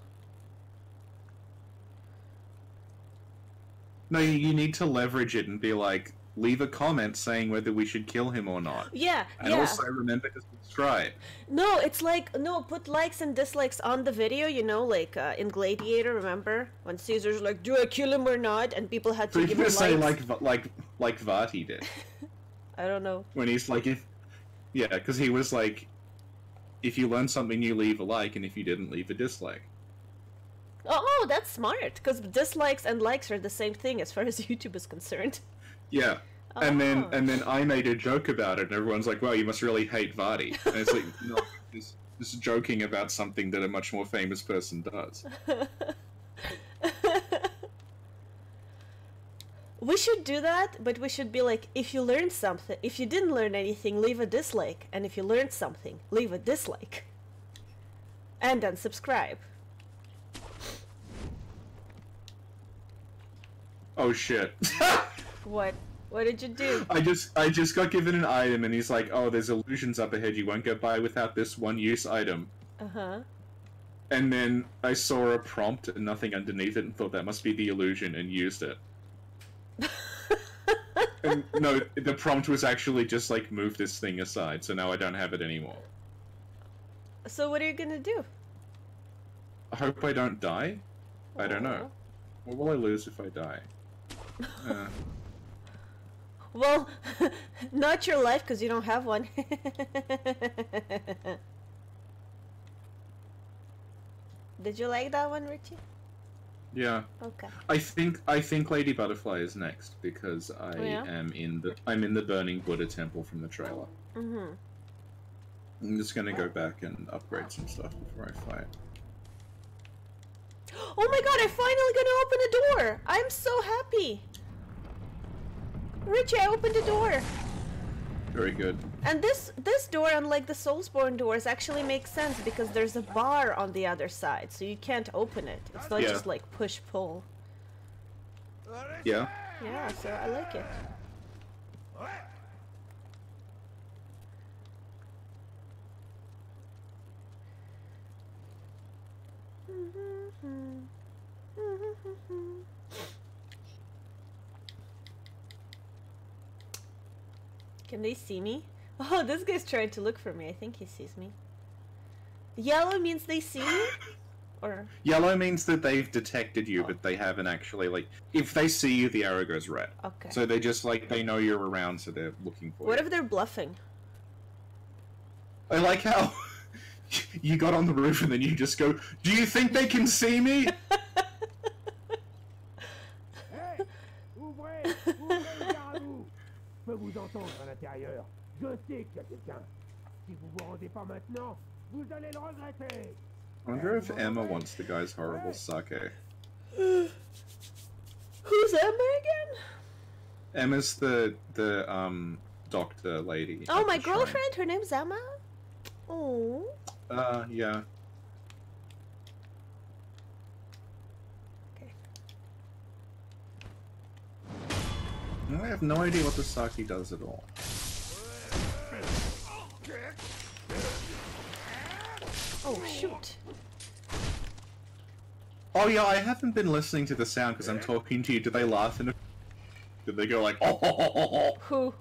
No, you need to leverage it and be like, leave a comment saying whether we should kill him or not. Yeah, And yeah. also remember to subscribe. No, it's like, no, put likes and dislikes on the video, you know, like in Gladiator, remember? When Caesar's like, do I kill him or not? And people had So to you're give him gonna likes. say like Vati did. I don't know. When he's like, yeah, because he was like, if you learn something new, leave a like, and if you didn't, leave a dislike. Oh, that's smart, because dislikes and likes are the same thing as far as YouTube is concerned. Yeah. And Oh. then I made a joke about it, and everyone's like, "Well, you must really hate Vardy." And it's like, no, just joking about something that a much more famous person does. We should do that, but we should be like, if you learned something, if you didn't learn anything, leave a dislike, and if you learned something, leave a dislike. And then subscribe. Oh shit! What? What did you do? I just got given an item, and he's like, "Oh, there's illusions up ahead. You won't get by without this one-use item." Uh-huh. And then I saw a prompt and nothing underneath it, and thought that must be the illusion, and used it. And no, the prompt was actually just like, move this thing aside, so now I don't have it anymore. So what are you gonna do? I hope I don't die? I don't know. What will I lose if I die? Well, not your life, because you don't have one. Did you like that one, Richie? Yeah. Okay. I think Lady Butterfly is next, because I yeah? am in the Burning Buddha Temple from the trailer. Mm-hmm. I'm just gonna go back and upgrade some stuff before I fight. Oh my god, I finally gonna open a door! I'm so happy! Richie, I opened a door! Very good. And this door, unlike the Soulsborne doors, actually makes sense because there's a bar on the other side, so you can't open it. It's not Yeah. just like push-pull. Yeah. Yeah, so I like it. Can they see me? Oh, this guy's trying to look for me. I think he sees me. Yellow means they see me? Or... Yellow means that they've detected you, but they haven't actually, like... If they see you, the arrow goes red. Okay. So they just, like, they know you're around, so they're looking for What you. if they're bluffing? I like how you got on the roof and then you just go, "Do you think they can see me?" Hey, ouvrez, ouvrez le garou. Je peux vous entendre à l'intérieur. Je sais qu'il y a quelqu'un. Si vous vous rendez pas maintenant, vous allez le regretter. I wonder if Emma wants the guy's horrible sake. Who's Emma again? Emma's the doctor lady. Oh, at my the shrine. girlfriend? Her name's Emma? Oh. Yeah. Okay. I have no idea what the sake does at all. Oh, shoot. Oh yeah, I haven't been listening to the sound because I'm talking to you. Do they laugh in a... Do they go like, "Oh, ho, ho, ho, ho"? Who?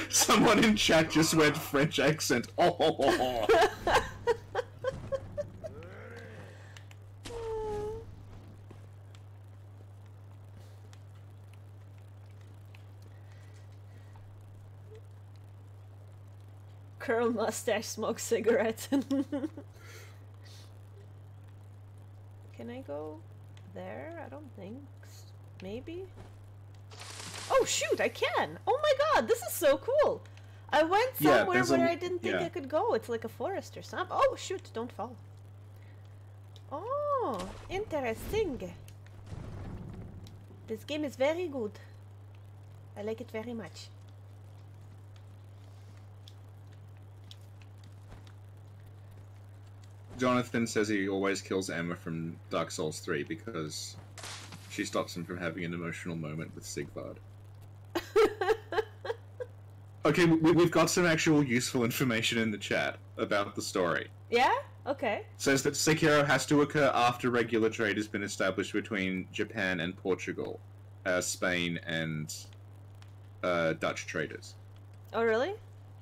Someone in chat just went French accent. Oh, ho, ho, ho. Curl mustache, smoke cigarettes. Can I go there? I don't think. Maybe? Oh shoot, I can! Oh my god, this is so cool! I went somewhere where I didn't think I could go. It's like a forest or something. Oh shoot, don't fall. Oh, interesting. This game is very good. I like it very much. Jonathan says he always kills Emma from Dark Souls 3 because she stops him from having an emotional moment with Sigvard. Okay, we've got some actual useful information in the chat about the story. Yeah? Okay. Says that Sekiro has to occur after regular trade has been established between Japan and Portugal, Spain and Dutch traders. Oh, really?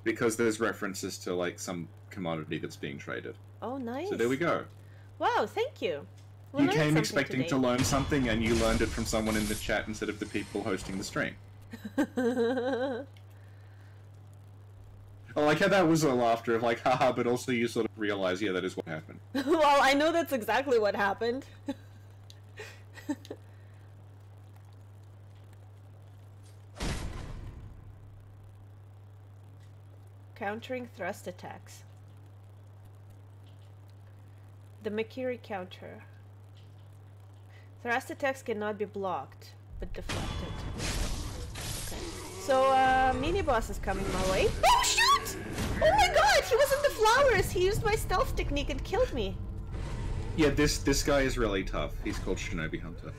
Because there's references to, like, some commodity that's being traded. Oh, nice. So there we go. Wow, thank you. You came expecting to learn something, and you learned it from someone in the chat instead of the people hosting the stream. I like how that was a laughter of like, haha, but also you sort of realize, yeah, that is what happened. Well, I know that's exactly what happened. Countering thrust attacks. The Makiri counter. Thrust attacks cannot be blocked, but deflected. Okay. So, mini-boss is coming my way. Oh, shoot! Oh my god, he was in the flowers! He used my stealth technique and killed me. Yeah, this guy is really tough. He's called Shinobi Hunter.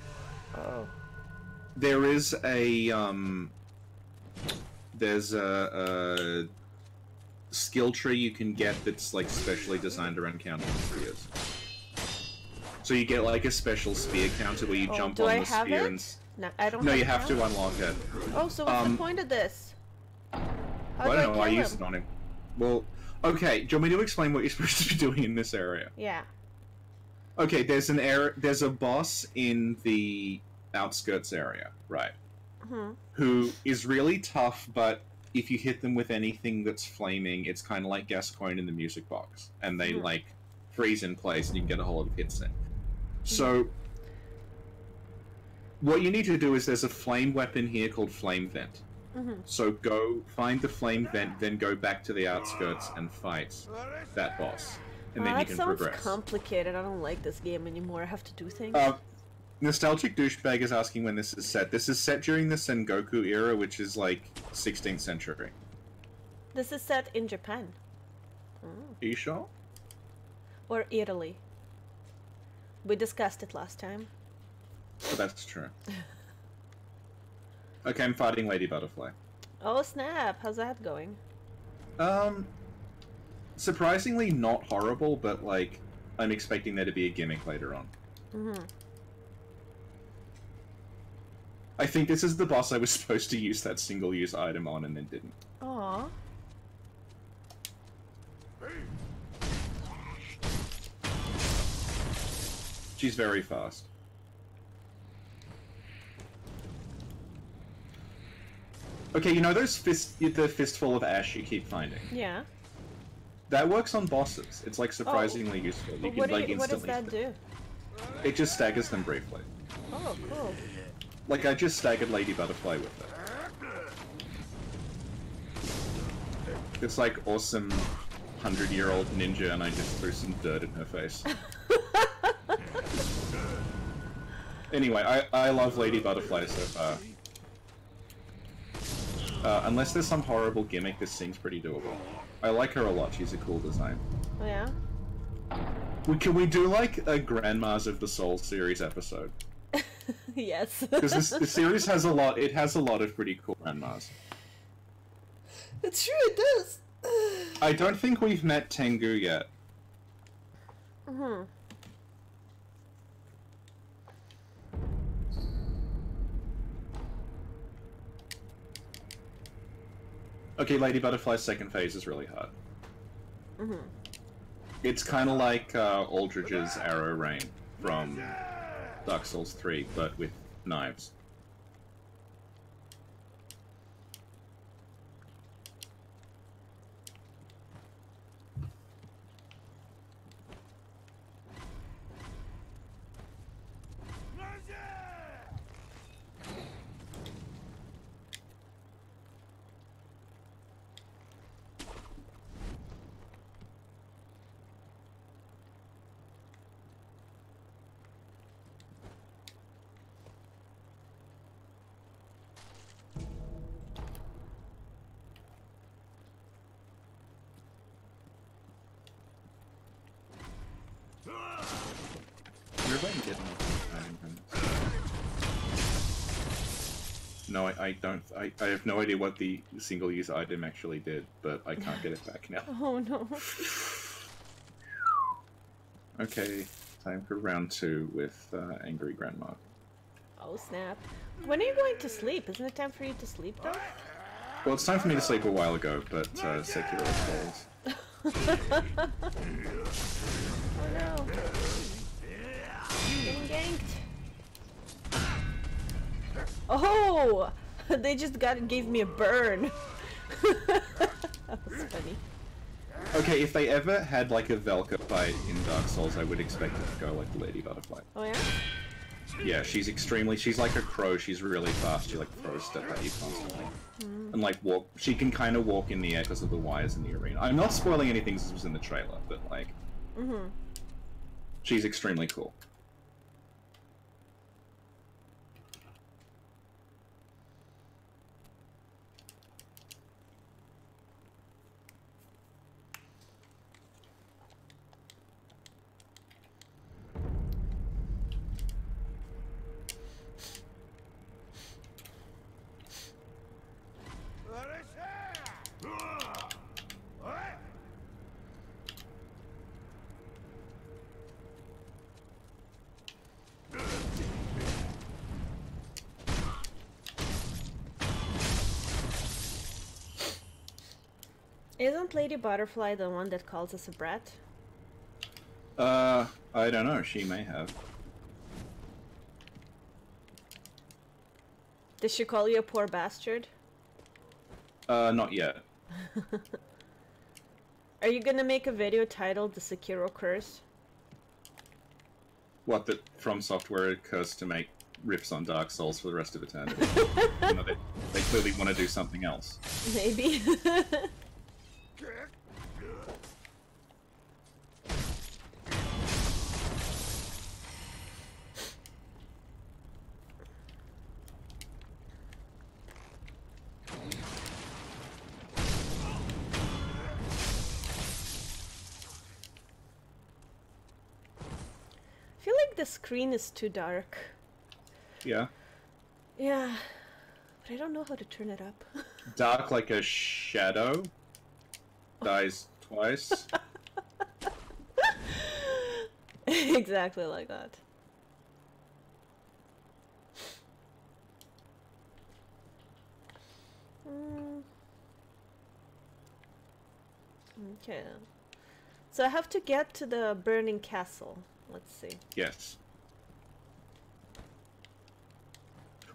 Oh. There is a, there's a skill tree you can get that's, like, specially designed around countering spears. So you get, like, a special spear counter where you jump on the spear and... No, I don't No, have you it have now? to unlock it. Oh, so what's the point of this? How I don't know, I kill used him? it on him. Well, okay, do you want me to explain what you're supposed to be doing in this area? Yeah. Okay, there's a boss in the outskirts area, right? Who is really tough, but if you hit them with anything that's flaming, it's kind of like Gascoigne in the music box, and they like freeze in place, and you can get a whole lot of hits in. So, what you need to do is there's a flame weapon here called Flame Vent. So go find the flame vent, then go back to the outskirts and fight that boss, and then you can progress. That sounds complicated. I don't like this game anymore. I have to do things. Nostalgic Douchebag is asking when this is set. This is set during the Sengoku era, which is like 16th century. This is set in Japan. Are you sure? Or Italy. We discussed it last time. Oh, that's true. Okay, I'm fighting Lady Butterfly. Oh snap! How's that going? Surprisingly not horrible, but like, I'm expecting there to be a gimmick later on. I think this is the boss I was supposed to use that single-use item on and then didn't. Aww. She's very fast. Okay, you know the fistful of ash you keep finding? Yeah. That works on bosses. It's like surprisingly useful. You can like instantly. What does that do? It just staggers them briefly. Oh, cool. Like I just staggered Lady Butterfly with it. It's like awesome 100-year-old ninja, and I just threw some dirt in her face. Anyway, I love Lady Butterfly so far. Unless there's some horrible gimmick, this seems pretty doable. I like her a lot, she's a cool design. Oh yeah? Can we do like a Grandmas of the Soul series episode? Yes. Because the series has a lot, it has a lot of pretty cool Grandmas. It's true, it does! I don't think we've met Tengu yet. Okay, Lady Butterfly's second phase is really hard. It's kind of like Aldridge's Arrow Rain from Dark Souls 3, but with knives. everybody get anything? No, I don't. I have no idea what the single-use item actually did, but I can't get it back now. Oh no. Okay, time for round 2 with Angry Grandma. Oh snap. When are you going to sleep? Isn't it time for you to sleep though? Well, it's time for me to sleep a while ago, but Sekiro calls. Oh no. Getting ganked. Oh! They just gave me a burn. That was funny. Okay, if they ever had like a Velka fight in Dark Souls, I would expect it to go like the Lady Butterfly. Oh yeah? Yeah, she's like a crow, she's really fast, she like throws stuff at you constantly. And like she can kind of walk in the air because of the wires in the arena. I'm not spoiling anything since this was in the trailer, but like, she's extremely cool. Isn't Lady Butterfly the one that calls us a brat? I don't know, she may have. Did she call you a poor bastard? Not yet. Are you gonna make a video titled The Sekiro Curse? What, that From Software cursed to make riffs on Dark Souls for the rest of eternity? You know, they clearly want to do something else. Maybe. I feel like the screen is too dark. Yeah. Yeah, but I don't know how to turn it up. Dark like a shadow. Dies twice. Exactly like that. Okay. So I have to get to the burning castle. Let's see. Yes.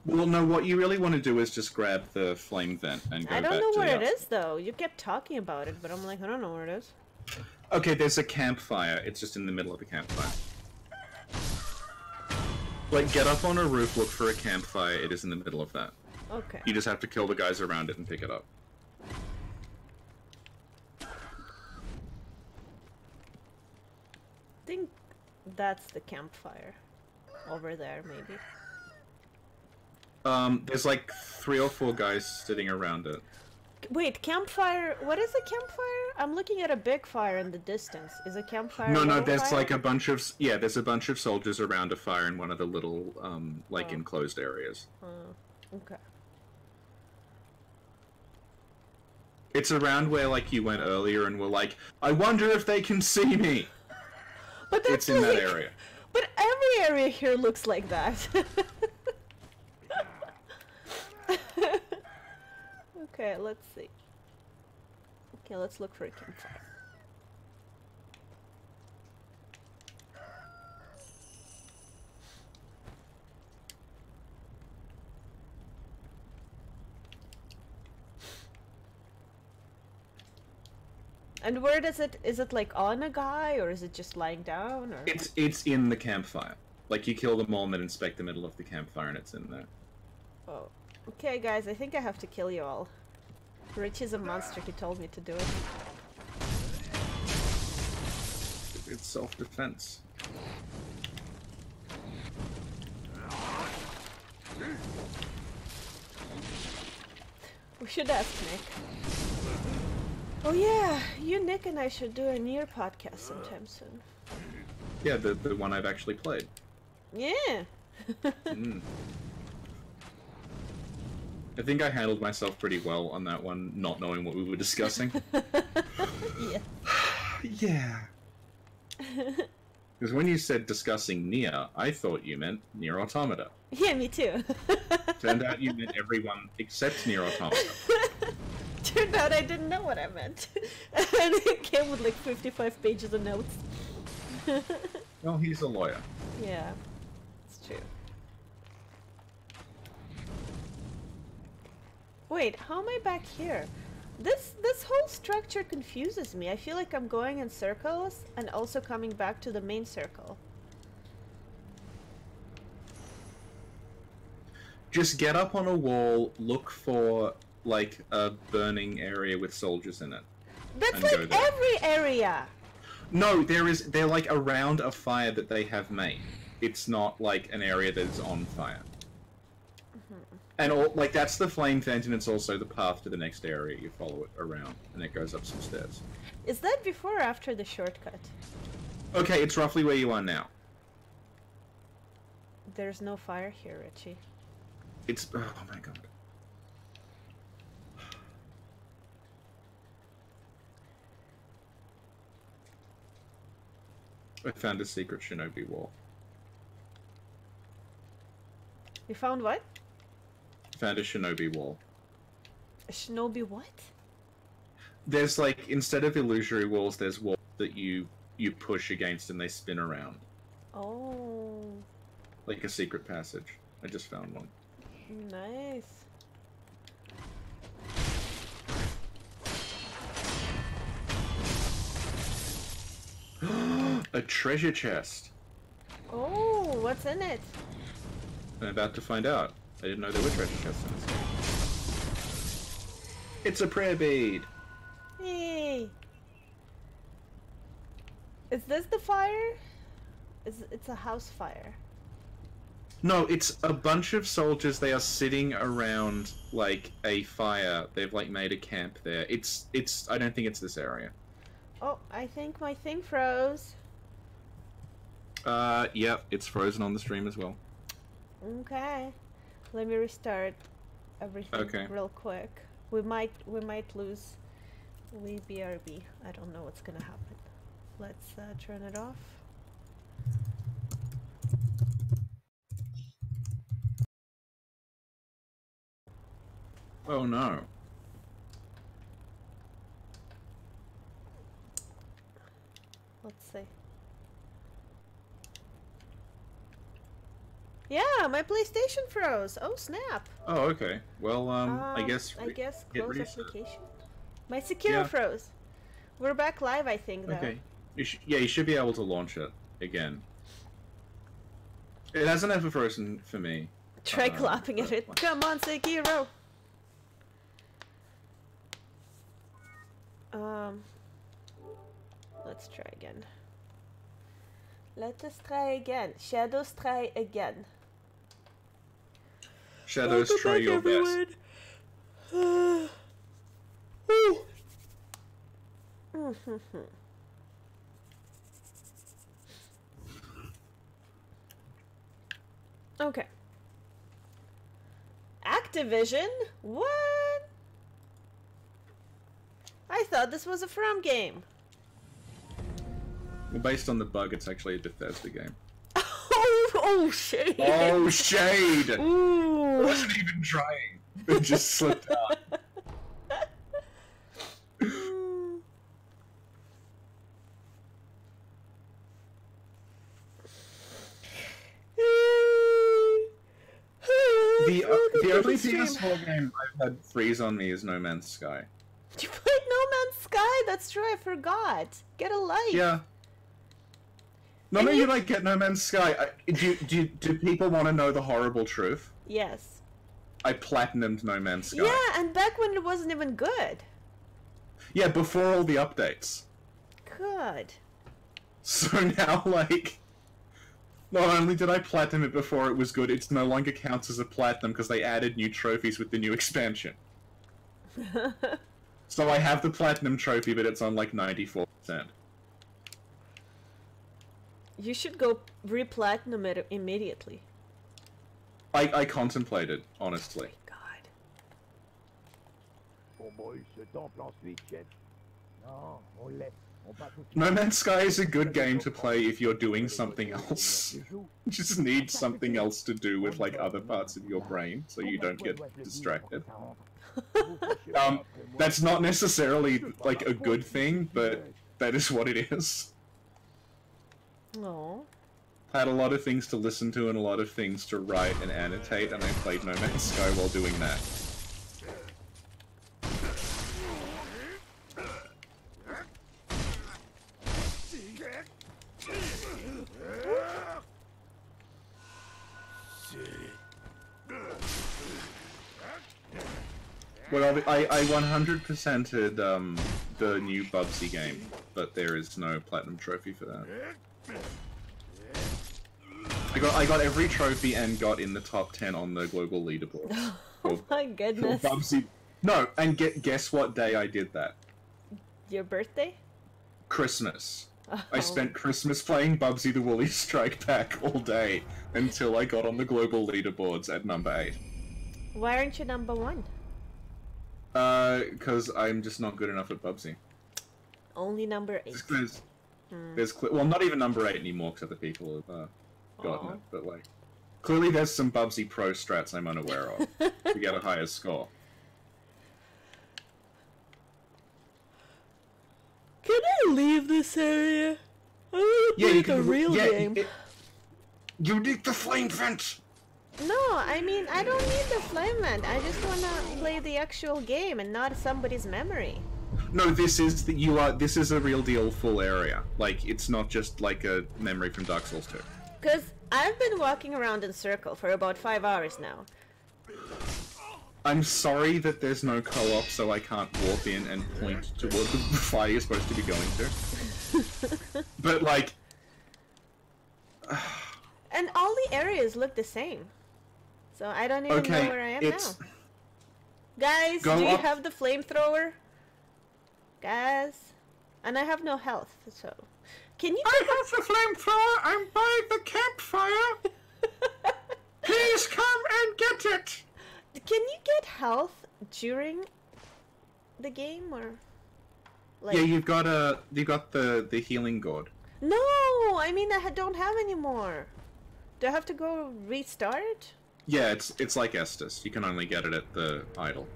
Well, no, what you really want to do is just grab the flame vent and go I back don't know to where the it is though. You kept talking about it, but I'm like, I don't know where it is. Okay, there's a campfire. It's just in the middle of a campfire. Like, get up on a roof, look for a campfire. It is in the middle of that. Okay. You just have to kill the guys around it and pick it up. I think that's the campfire. Over there, maybe. There's like 3 or 4 guys sitting around it. Wait, campfire? What is a campfire? I'm looking at a big fire in the distance. Is a campfire a No, little there's fire? like a bunch of... Yeah, there's a bunch of soldiers around a fire in one of the little, enclosed areas. Okay. It's around where, like, you went earlier and were like, I wonder if they can see me! But that's It's in that area. But every area here looks like that. Okay, let's see. Okay, let's look for a campfire. And where does it, is it like on a guy or is it just lying down or? It's in the campfire. Like, you kill them all and then inspect the middle of the campfire and it's in there. Oh. Okay guys, I think I have to kill you all. Rich is a monster, he told me to do it. It's self-defense. We should ask Nick. Oh yeah, you, Nick, and I should do a near podcast sometime soon. Yeah, the one I've actually played. Yeah. Mm. I think I handled myself pretty well on that one, not knowing what we were discussing. Yeah. Yeah. Because when you said discussing Nier, I thought you meant Nier Automata. Yeah, me too. Turned out you meant everyone except Nier Automata. Turned out I didn't know what I meant. And it came with like 55 pages of notes. Well, he's a lawyer. Yeah, it's true. Wait, how am I back here? This whole structure confuses me. I feel like I'm going in circles and also coming back to the main circle. Just get up on a wall, look for, like, a burning area with soldiers in it. That's And like go there. every area! No, they're like around a fire that they have made. It's not like an area that is on fire. And all, like, that's the flame vent, and it's also the path to the next area. You follow it around, and it goes up some stairs. Is that before or after the shortcut? Okay, it's roughly where you are now. There's no fire here, Richie. It's... oh my god. I found a secret shinobi wall. You found what? Found a shinobi wall. A shinobi what? There's like, instead of illusory walls, there's walls that you push against and they spin around. Oh, Like a secret passage. I just found one. nice. A treasure chest. Oh, what's in it? I'm about to find out. I didn't know there were treasure chests in this game. It's a prayer bead. Hey. Is this the fire? It's a house fire. No, it's a bunch of soldiers. They are sitting around like a fire. They've like made a camp there. It's. I don't think it's this area. Oh, I think my thing froze. Yeah, it's frozen on the stream as well. Okay. Let me restart everything Okay. real quick. We might lose BRB. I don't know what's gonna happen. Let's turn it off. Oh no. Let's see. Yeah, my PlayStation froze. Oh snap. Oh, okay. Well, I guess close get reset. application. My Sekiro Yeah. froze. We're back live, I think, though. Okay. Yeah, you should be able to launch it again. It hasn't ever frozen for me. Try clapping at it. Come on, Sekiro. Let's try again. Let us try again. Shadows try again. Shadows, try your best. Okay. Activision? What? I thought this was a From game. Well, based on the bug, it's actually a Bethesda game. Oh, shade. Oh, shade! I Ooh. wasn't even trying. It just slipped out. The only PS4 game I've had freeze on me is No Man's Sky. You played No Man's Sky? That's true, I forgot. Get a life. Yeah. None of you like get No Man's Sky. Do people want to know the horrible truth? Yes. I platinumed No Man's Sky. Yeah, and back when it wasn't even good. Yeah, before all the updates. Good. So now, like, not only did I platinum it before it was good, it no longer counts as a platinum because they added new trophies with the new expansion. So I have the platinum trophy, but it's on like 94%. You should go re-platinum it immediately. I contemplated, honestly. God. On brûle ce temple ensuite, chef. Non, on laisse. On passe au No Man's Sky is a good game to play if you're doing something else. You just need something else to do with like other parts of your brain, so you don't get distracted. That's not necessarily like a good thing, but that is what it is. No. I had a lot of things to listen to and a lot of things to write and annotate, and I played No Man's Sky while doing that. Well, I 100%ed the new Bubsy game, but there is no platinum trophy for that. I got every trophy and got in the top 10 on the global leaderboard. Oh my goodness. Bubsy. No, and guess what day I did that? Your birthday? Christmas. Oh. I spent Christmas playing Bubsy the Woolly Strike Back all day until I got on the global leaderboards at number 8. Why aren't you number 1? Because I'm just not good enough at Bubsy. Only number 8. Well, not even number 8 anymore, because other people have gotten it, but like, clearly there's some Bubsy Pro strats I'm unaware of to get a higher score. Can I leave this area? I want to play the real game. You need the flame vent! No, I mean, I don't need the flame vent. I just want to play the actual game and not somebody's memory. No, this is this is a real deal full area. Like, it's not just like a memory from Dark Souls 2. Because I've been walking around in circle for about 5 hours now. I'm sorry that there's no co-op, so I can't walk in and point toward the fire you're supposed to be going to. But, like... And all the areas look the same. So I don't even know where I am now. Guys, do you have the flamethrower? Guys? And I have no health, so... Can you... I have the flamethrower! I'm by the campfire! Please come and get it! Can you get health during the game, or... Like... Yeah, you got the healing gourd. No! I mean, I don't have any more. Do I have to go restart? Yeah, it's like Estus. You can only get it at the idol.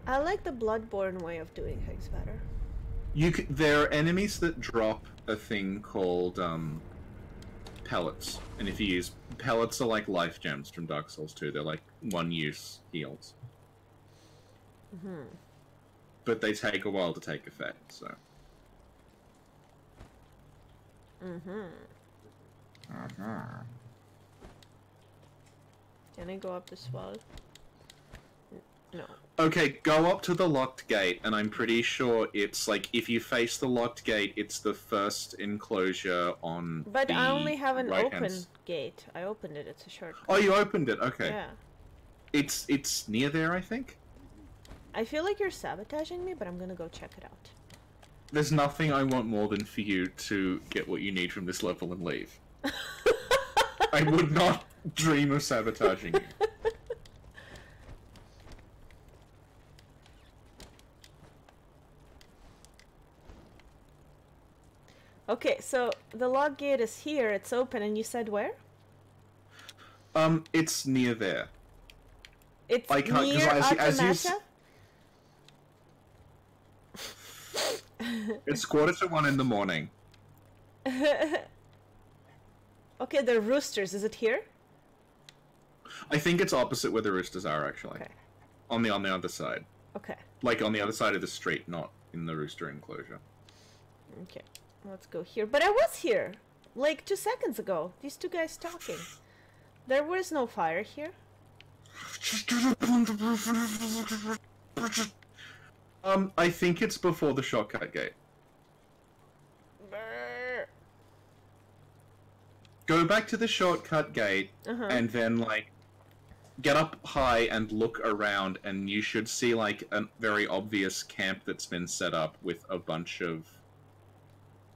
I like the Bloodborne way of doing things better. There are enemies that drop a thing called pellets, and if you use pellets, are like life gems from Dark Souls 2. They're like one-use heals. But they take a while to take effect. So. Can I go up this wall? No. Okay, go up to the locked gate, and I'm pretty sure it's like, if you face the locked gate, it's the first enclosure on But the I only have an right-hand open gate. I opened it, it's a shortcut. Oh, you opened it, okay. Yeah. It's near there, I think? I feel like you're sabotaging me, but I'm gonna go check it out. There's nothing I want more than for you to get what you need from this level and leave. I would not dream of sabotaging you. Okay, so the log gate is here, it's open, and you said where? It's near there. It's I can't, near Automata? It's 1:45 in the morning. Okay, the roosters, is it here? I think it's opposite where the roosters are, actually. Okay. On the other side. Okay. Like, on the other side of the street, not in the rooster enclosure. Okay, let's go here. But I was here, like 2 seconds ago. These two guys talking. There was no fire here. I think it's before the shortcut gate. Brr. Go back to the shortcut gate, and then, like, get up high and look around, and you should see, like, a very obvious camp that's been set up with a bunch of,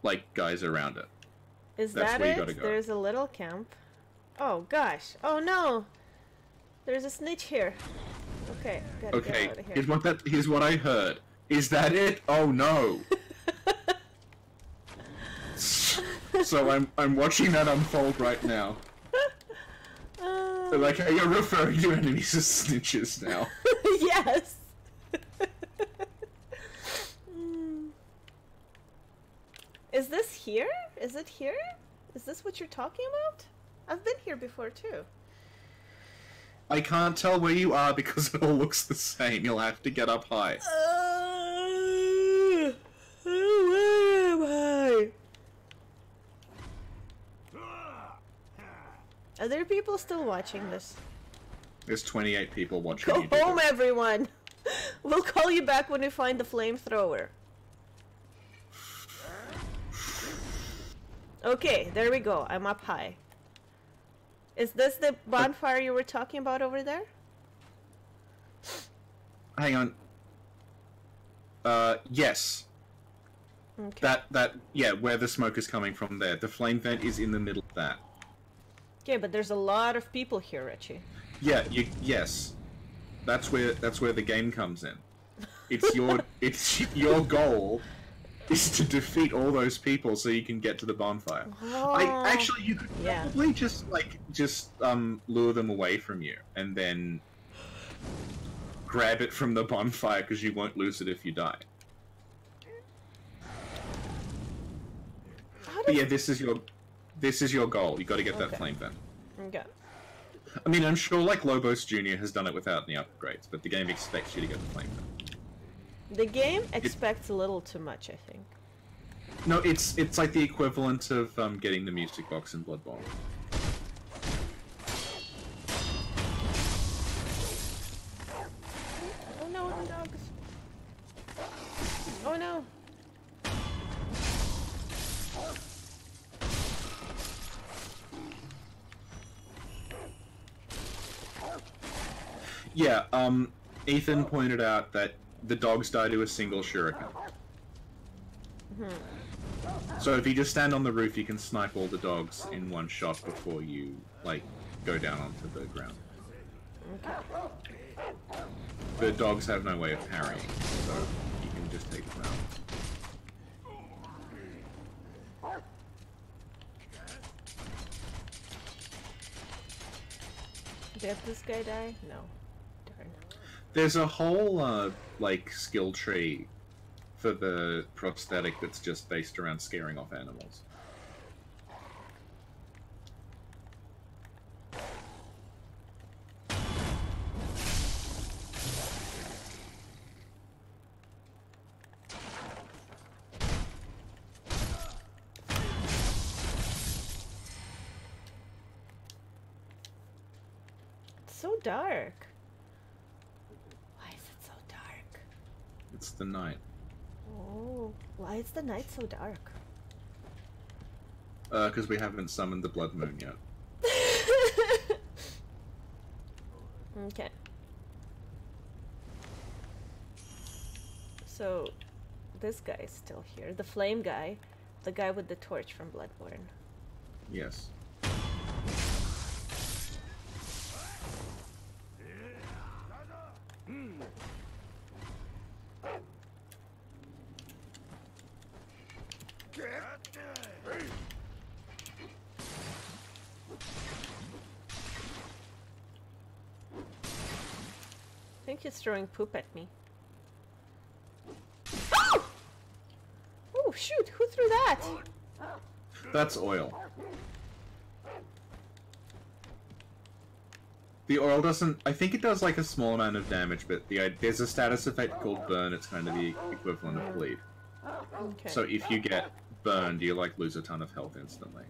like, guys around it. Is That's that where it? you gotta go. There's a little camp. Oh gosh. Oh no! There's a snitch here. Okay, gotta get out of here. Here's what I heard. Is that it? Oh no! So I'm watching that unfold right now. Like, you're referring to enemies as snitches now. Yes! Is this here? Is it here? Is this what you're talking about? I've been here before too. I can't tell where you are because it all looks the same. You'll have to get up high. Where am I? Are there people still watching this? There's 28 people watching Go you do home, this. everyone! We'll call you back when we find the flamethrower. Okay, there we go. I'm up high. Is this the bonfire you were talking about over there? Hang on. Yes. Okay. Yeah, where the smoke is coming from there. The flame vent is in the middle of that. Okay, but there's a lot of people here, Richie. Yeah, yes. That's where the game comes in. It's your goal is to defeat all those people so you can get to the bonfire. Oh. You could probably just lure them away from you and then grab it from the bonfire because you won't lose it if you die. But yeah, this is your goal. You got to get that flame vent. Okay. I mean, I'm sure like Lobos Jr. has done it without any upgrades, but the game expects you to get the flame vent. The game expects a little too much, I think. No, it's like the equivalent of getting the music box in Bloodborne. Oh no, the dogs! Oh no! Yeah, Ethan pointed out that the dogs die to a single shuriken. So if you just stand on the roof, you can snipe all the dogs in one shot before you, like, go down onto the ground. Okay. The dogs have no way of parrying, so you can just take them out. Did this guy die? No. Darn. There's a whole, like, skill tree for the prosthetic that's just based around scaring off animals. It's so dark. Why is it so dark? It's the night. Oh, why is the night so dark? Because we haven't summoned the blood moon yet. Okay. So, this guy is still here. The flame guy. The guy with the torch from Bloodborne. Yes. I think he's throwing poop at me. Oh! Oh, shoot! Who threw that? That's oil. The oil doesn't... I think it does like a small amount of damage, but there's a status effect called burn. It's kind of the equivalent of bleed. Okay. So if you get burned, you like lose a ton of health instantly.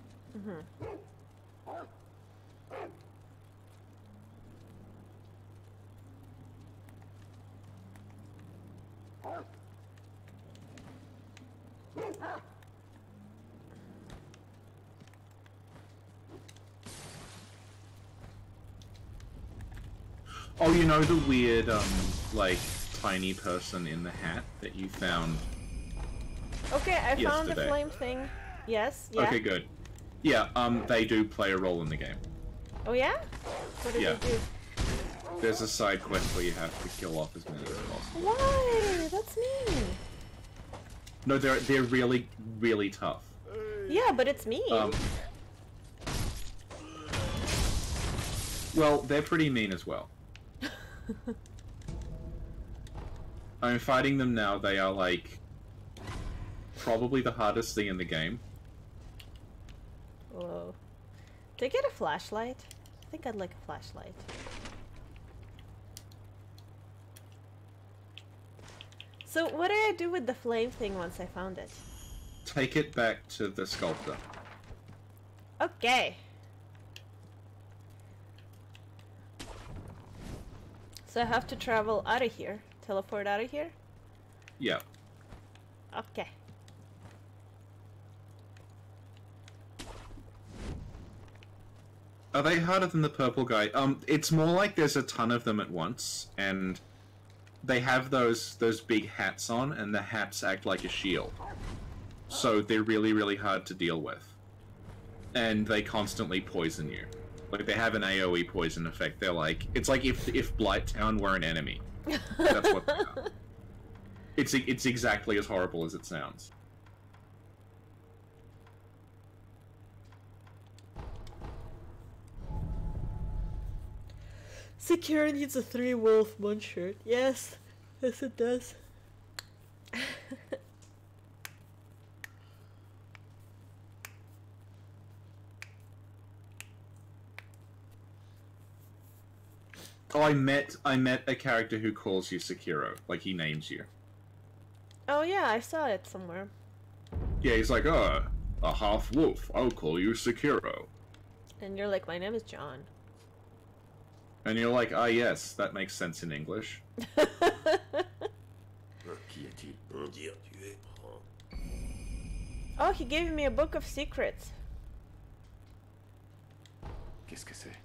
Oh, you know the weird, like, tiny person in the hat that you found Okay, I found the yesterday? flame thing. Yes, yeah. Okay, good. Yeah, they do play a role in the game. Oh yeah? What do Yeah. they do? There's a side quest where you have to kill off as many as possible. Why? That's mean. No, they're really, really tough. Yeah, but it's mean. Well, they're pretty mean as well. I'm fighting them now. They are like probably the hardest thing in the game. Whoa. Did I get a flashlight? I think I'd like a flashlight. So what do I do with the flame thing once I found it? Take it back to the sculptor. Okay. So I have to travel out of here. Teleport out of here? Yeah. Okay. Are they harder than the purple guy? It's more like there's a ton of them at once, and they have those big hats on, and the hats act like a shield. So they're really, really hard to deal with. And they constantly poison you. Like, they have an AoE poison effect. They're like... It's like if Blighttown were an enemy. That's what they are. It's exactly as horrible as it sounds. Sekiro needs a 3-wolf one shirt. Yes. Yes, it does. Oh, I met a character who calls you Sekiro. Like, he names you. Oh yeah, I saw it somewhere. Yeah, he's like, oh, a half-wolf. I'll call you Sekiro. And you're like, my name is John. And you're like, ah yes, that makes sense in English. Oh, he gave me a book of secrets. Qu'est-ce que c'est?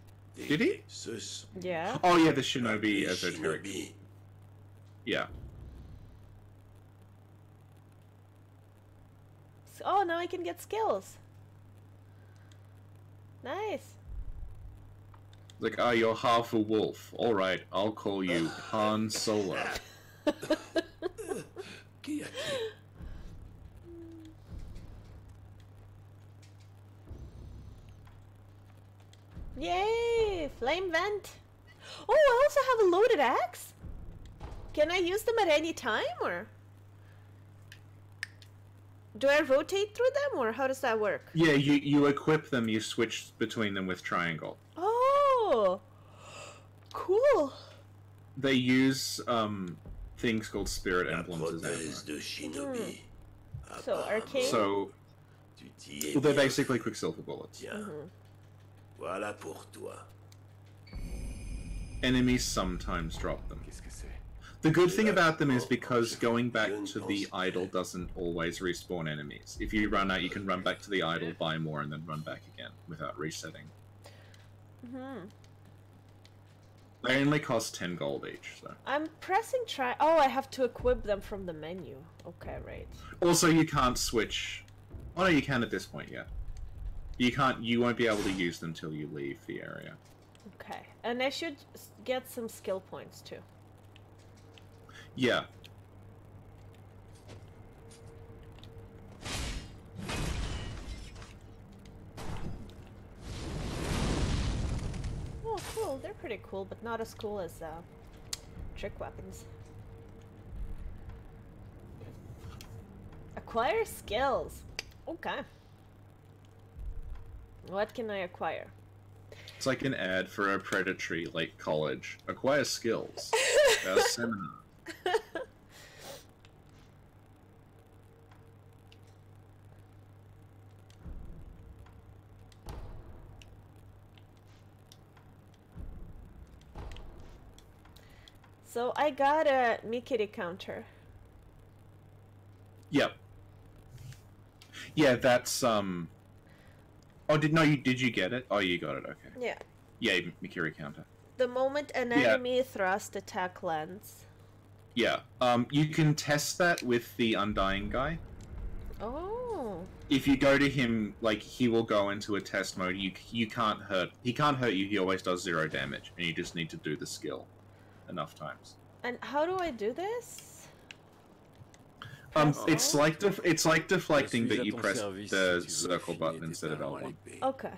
Did he? Yeah. Oh yeah, the Shinobi esoteric. Yeah. Oh, now I can get skills. Nice. Like, ah, you're half a wolf. Alright, I'll call you Han Solo. Yay! Flame vent! Oh, I also have a loaded axe? Can I use them at any time, or? Do I rotate through them, or how does that work? Yeah, you equip them, you switch between them with triangle. Oh! Cool! They use, things called spirit emblems as ammo. So, arcane? So, well, they're basically Quicksilver bullets. Voilà pour toi. Enemies sometimes drop them. Qu'est-ce que c'est? The good thing about them is because going back to the idol doesn't always respawn enemies. If you run out, you can run back to the idol, buy more, and then run back again without resetting. They only cost 10 gold each, so. I'm pressing try. Oh, I have to equip them from the menu. Okay, right. Also, you can't switch. Oh no, you can at this point, yeah. You can't. You won't be able to use them till you leave the area. Okay, and I should get some skill points too. Yeah. Oh, cool. They're pretty cool, but not as cool as trick weapons. Acquire skills. Okay. What can I acquire? It's like an ad for a predatory, like, college. Acquire skills. A seminar. So I got a Mikiri counter. Yep. Yeah, that's, Oh, did you get it? Oh, you got it, okay. Yeah. Yeah, Mikiri counter. The moment an enemy thrust attack lands. Yeah, you can test that with the Undying guy. Oh. If you go to him, like, he will go into a test mode. You can't hurt. He can't hurt you. He always does 0 damage, and you just need to do the skill enough times. And how do I do this? It's like deflecting, but Je suis à you ton press service the si tu veux circle filer button tes instead of talents à L1. l'épée. Okay.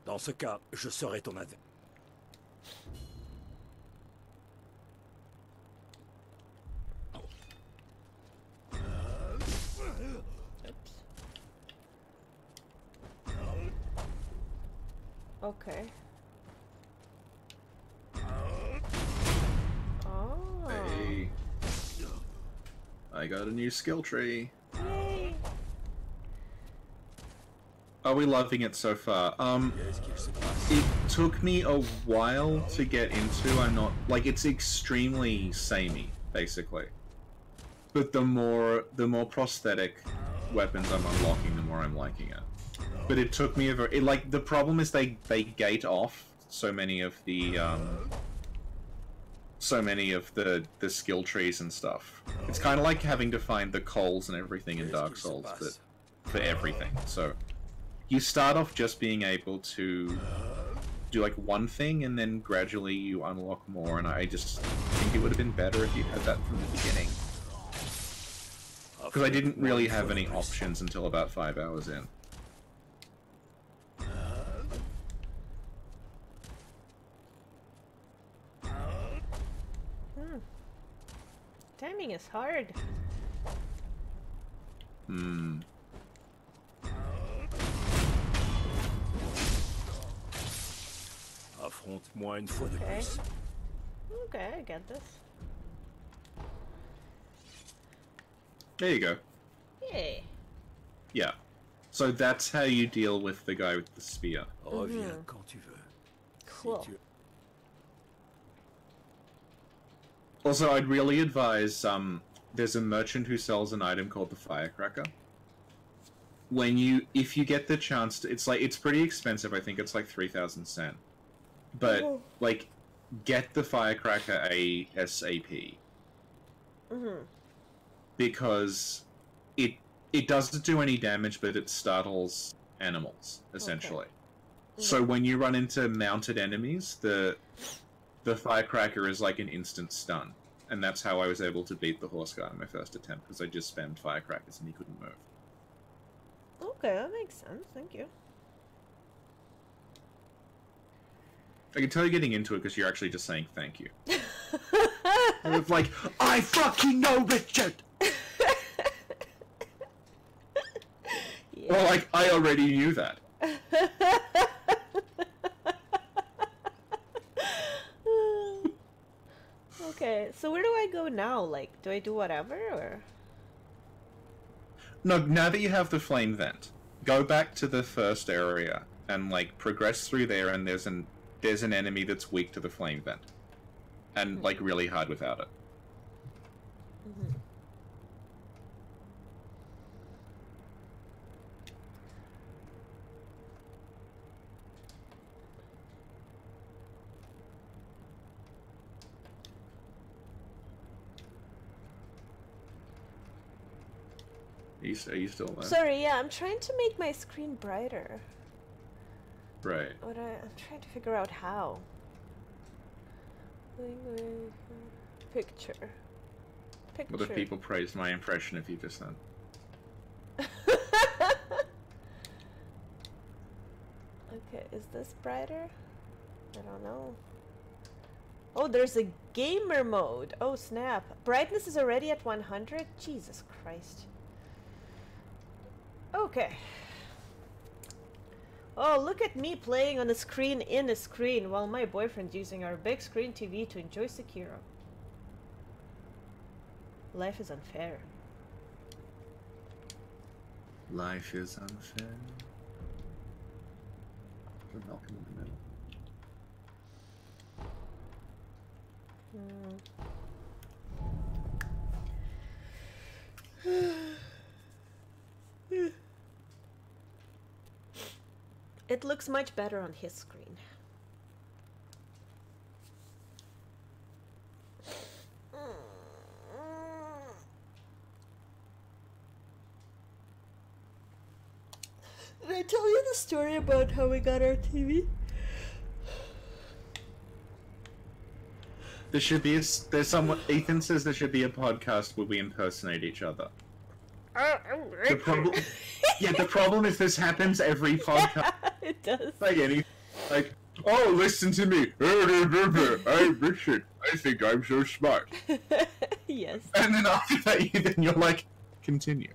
Dans ce cas, je serai ton adversaire. Oops. Okay. Oh. Hey. I got a new skill tree. Yay. Are we loving it so far? Qu'est-ce qu'il se passe? It took me a while to get into. I'm not like it's extremely samey, basically. But the more prosthetic weapons I'm unlocking, the more I'm liking it. But it took me like the problem is they gate off so many of the skill trees and stuff. It's kind of like having to find the coals and everything in Dark Souls, but for everything. So you start off just being able to do like one thing, and then gradually you unlock more. And I just think it would have been better if you had that from the beginning, because I didn't really have any options until about 5 hours in. Timing is hard. Hmm. Affronte-moi une fois de Okay. plus. Okay, I get this. There you go. Yay. Yeah. So that's how you deal with the guy with the spear. Reviens quand tu veux. Cool. Si tu... Also, I'd really advise, there's a merchant who sells an item called the Firecracker. If you get the chance to, it's pretty expensive, I think it's like 3,000 sen. But, like, get the Firecracker ASAP. Mm-hmm. Because it doesn't do any damage, but it startles animals, essentially. Okay. So when you run into mounted enemies, the Firecracker is like an instant stun. And that's how I was able to beat the horse guy in my first attempt, because I just spammed Firecrackers and he couldn't move. Okay, that makes sense. Thank you. I can tell you're getting into it because you're actually just saying thank you. It's like, I fucking know, Richard! Yeah. Well, like, I already knew that. Okay, so where do I go now? Like, do I do whatever, or? No, now that you have the flame vent, go back to the first area and, like, progress through there, and there's an enemy that's weak to the flame vent. And, like, really hard without it. Mm-hmm. Are you still there? Sorry, yeah, I'm trying to make my screen brighter. Right. But I'm trying to figure out how. Picture. What if people praised my impression of you just then? Okay, is this brighter? I don't know. Oh, there's a gamer mode. Oh, snap. Brightness is already at 100? Jesus Christ. Okay. Oh, look at me playing on a screen in a screen while my boyfriend's using our big screen TV to enjoy Sekiro. Life is unfair. Life is unfair. Put Malcolm in the middle. It looks much better on his screen. I tell you the story about how we got our TV? There should be there's someone. Ethan says there should be a podcast where we impersonate each other. The problem, yeah, the problem is this happens every podcast. It does. Like, oh, listen to me. I'm Richard. I think I'm so smart. Yes. And then after that, you're like, continue.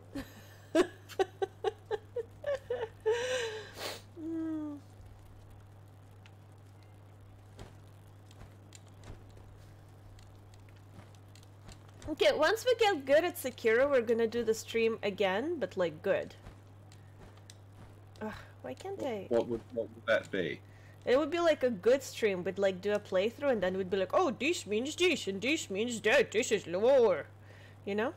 Okay, once we get good at Sekiro, we're gonna do the stream again, but like good. Ugh, why can't I? What would that be? It would be like a good stream. We'd like do a playthrough, and then we'd be like, oh, this means this, and this means that. This is lore, you know?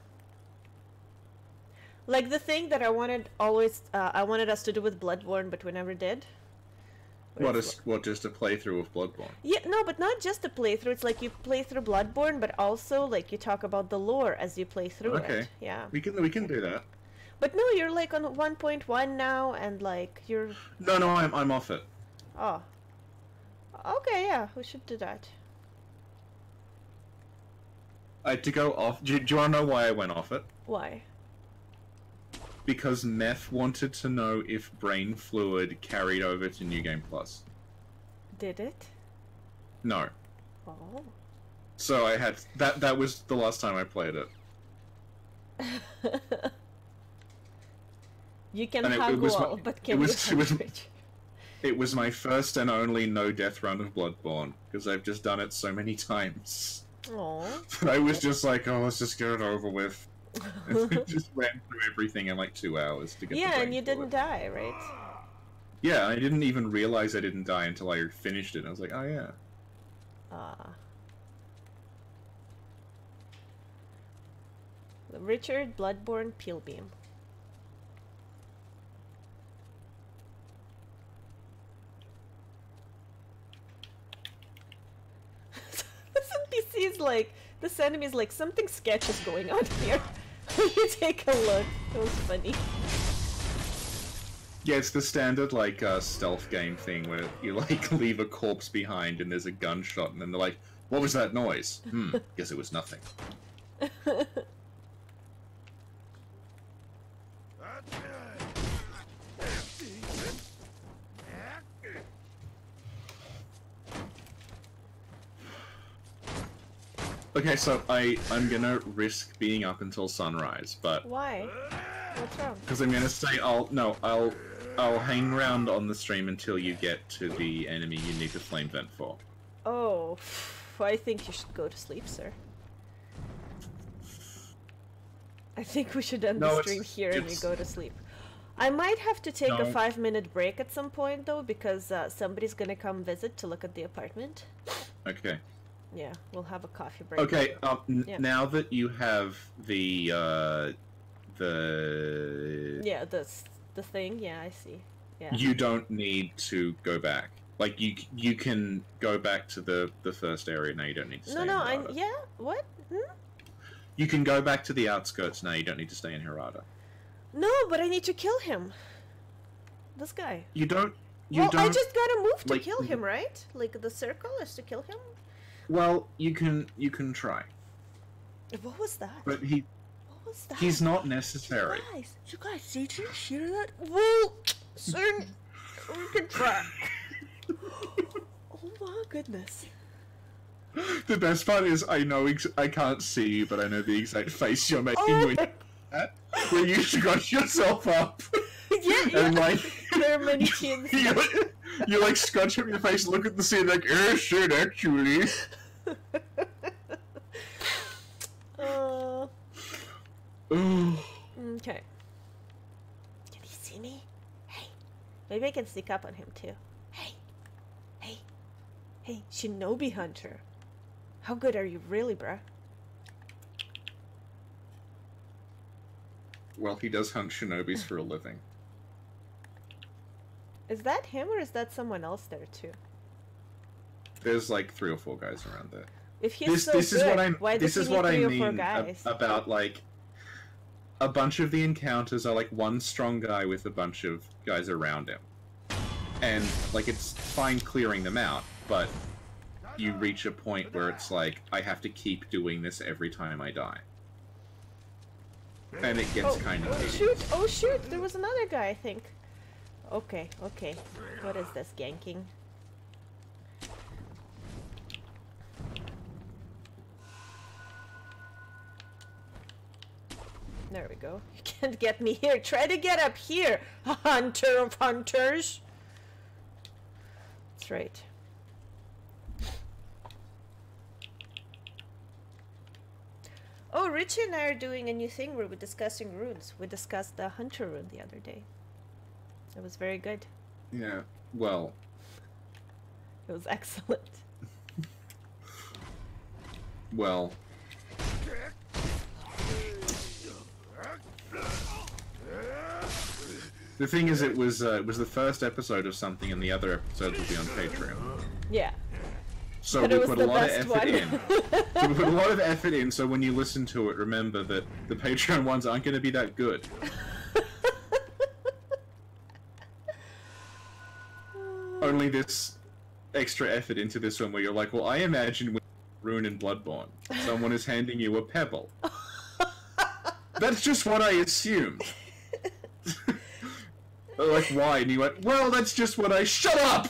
Like the thing that I wanted us to do with Bloodborne, but we never did. Just a playthrough of Bloodborne? Yeah, no, but not just a playthrough. It's like you play through Bloodborne, but also like you talk about the lore as you play through it. Yeah. We can do that. But no, you're like on 1.1 now, and like you're. No, I'm off it. Oh. Okay, yeah, we should do that. I had to go off. Do you want to know why I went off it? Why? Because Meth wanted to know if brain fluid carried over to New Game Plus. Did it? No. Oh. So I had that was the last time I played it. You can And hug wall, but can you switch? It was my first and only no death run of Bloodborne, because I've just done it so many times. Aww. But I was just like, oh, let's just get it over with. And I just ran through everything in like 2 hours to get. Yeah, and you didn't die, right? Yeah, I didn't even realize I didn't die until I finished it. I was like, oh yeah. Richard Bloodborne Peel Beam. This NPC is like, this enemy is like, something sketch is going on here. You take a look. It was funny. Yeah, it's the standard like stealth game thing where you like leave a corpse behind and there's a gunshot and then they're like, what was that noise? Guess it was nothing. Okay, so I'm gonna risk being up until sunrise, but Why? What's wrong? because I'm gonna say I'll hang around on the stream until you get to the enemy you need to flame vent for. Oh, I think you should go to sleep, sir. I think we should end the stream here and we go to sleep. I might have to take a 5-minute break at some point though, because somebody's gonna come visit to look at the apartment. Okay. Yeah, we'll have a coffee break. Okay, Yeah. now that you have the Yeah, the thing. Yeah, I see. Yeah. you don't need to go back. Like you can go back to the first area now. You don't need to stay. No, in Hirata. yeah. What? You can go back to the outskirts now. You don't need to stay in Hirata. No, but I need to kill him. This guy. You don't. I just gotta move to like, kill him, right? Like the circle is to kill him. Well, you can try. What was that? But What was that? he's not necessary. You guys, did you hear that? Well, sir, we can try. Oh my goodness. The best part is I know I can't see you, but I know the exact face you're making when that, where you scrunch yourself up. Yeah. And like There are many chins. you like scrunch up your face, look at the scene like, shit, actually. Okay. Can he see me? Hey. Maybe I can sneak up on him too. Hey, Shinobi Hunter. How good are you really, bruh? Well, he does hunt shinobis for a living. Is that him or is that someone else there too? There's like 3 or 4 guys around there. If he's so good, why does he need 3 or 4 guys? About like a bunch of the encounters are like one strong guy with a bunch of guys around him. And, like, it's fine clearing them out, but you reach a point where it's like, I have to keep doing this every time I die. And it gets kind of tedious. Oh shoot, there was another guy, I think. Okay, okay. What is this, ganking? There we go. You can't get me here. Try to get up here, hunter of hunters. That's right. Oh, Richie and I are doing a new thing where we're discussing runes. We discussed the hunter rune the other day. It was very good. Yeah, well... It was excellent. Well... The thing is, it was the first episode of something, and the other episodes will be on Patreon. Yeah. So But we it was put the a lot of best effort one. in. So we put a lot of effort in, so when you listen to it, remember that the Patreon ones aren't going to be that good. Only this extra effort into this one where you're like, well, I imagine with Rune and Bloodborne, someone is handing you a pebble. That's just what I assumed. They're like, why? And you went, well, that's just what I... Shut up!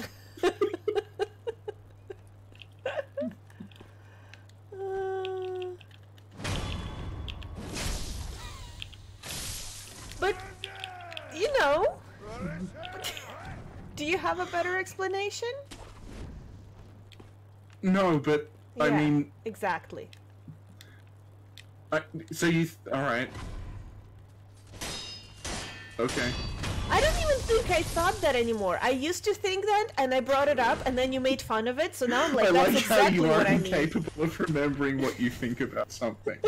But, you know... Do you have a better explanation? No, but, I Yeah, mean... Exactly. So you... Alright. Okay. I don't even think I thought that anymore. I used to think that, and I brought it up, and then you made fun of it, so now I'm like, I that's like exactly how you are what I mean. incapable of remembering what you think about something.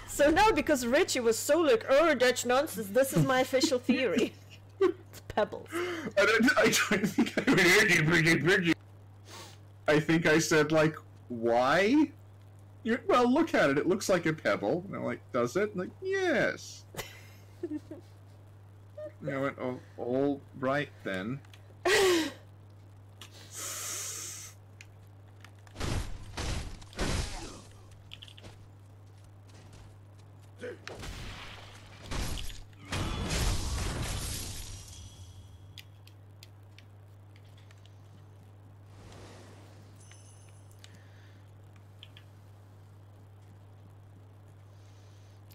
So now, because Richie was so like, oh, that's nonsense, this is my official theory. It's pebbles. I don't think I heard you. I think I said, like, why? Well, look at it. It looks like a pebble. And I'm like, does it? I'm like, yes. And I went, oh, all right then.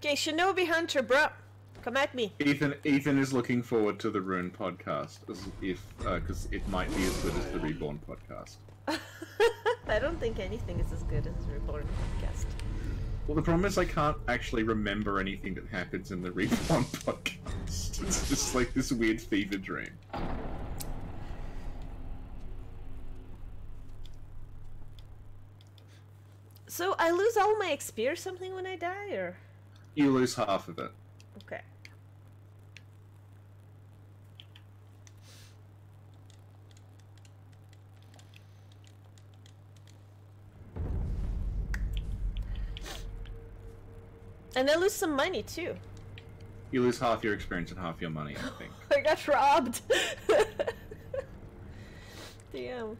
Okay, Shinobi Hunter, bro. Come at me. Ethan is looking forward to the Rune podcast, because it might be as good as the Reborn podcast. I don't think anything is as good as Reborn podcast. Well, the problem is I can't actually remember anything that happens in the Reborn podcast. It's just like this weird fever dream. So I lose all my XP or something when I die, or? You lose half of it. Okay. And I lose some money too. You lose half your experience and half your money, I think. I got robbed. Damn.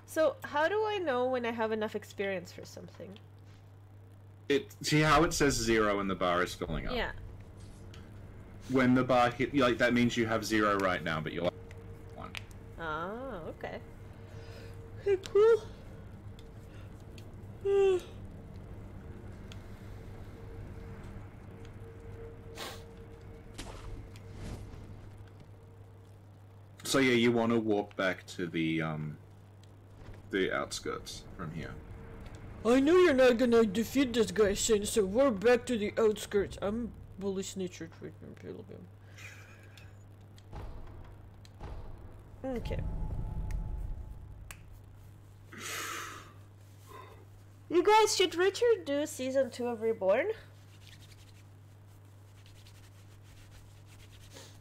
So how do I know when I have enough experience for something? See how it says 0 and the bar is filling up? Yeah. When the bar hit, like, that means you have 0 right now, but you'll have 1. Ah, okay. Okay, cool. So yeah, you want to walk back to the outskirts from here. I know you're not gonna defeat this guy, Sin, so we're back to the outskirts. I'm bullish natured treatment pilgrim. Okay. You guys, should Richard do season 2 of Reborn?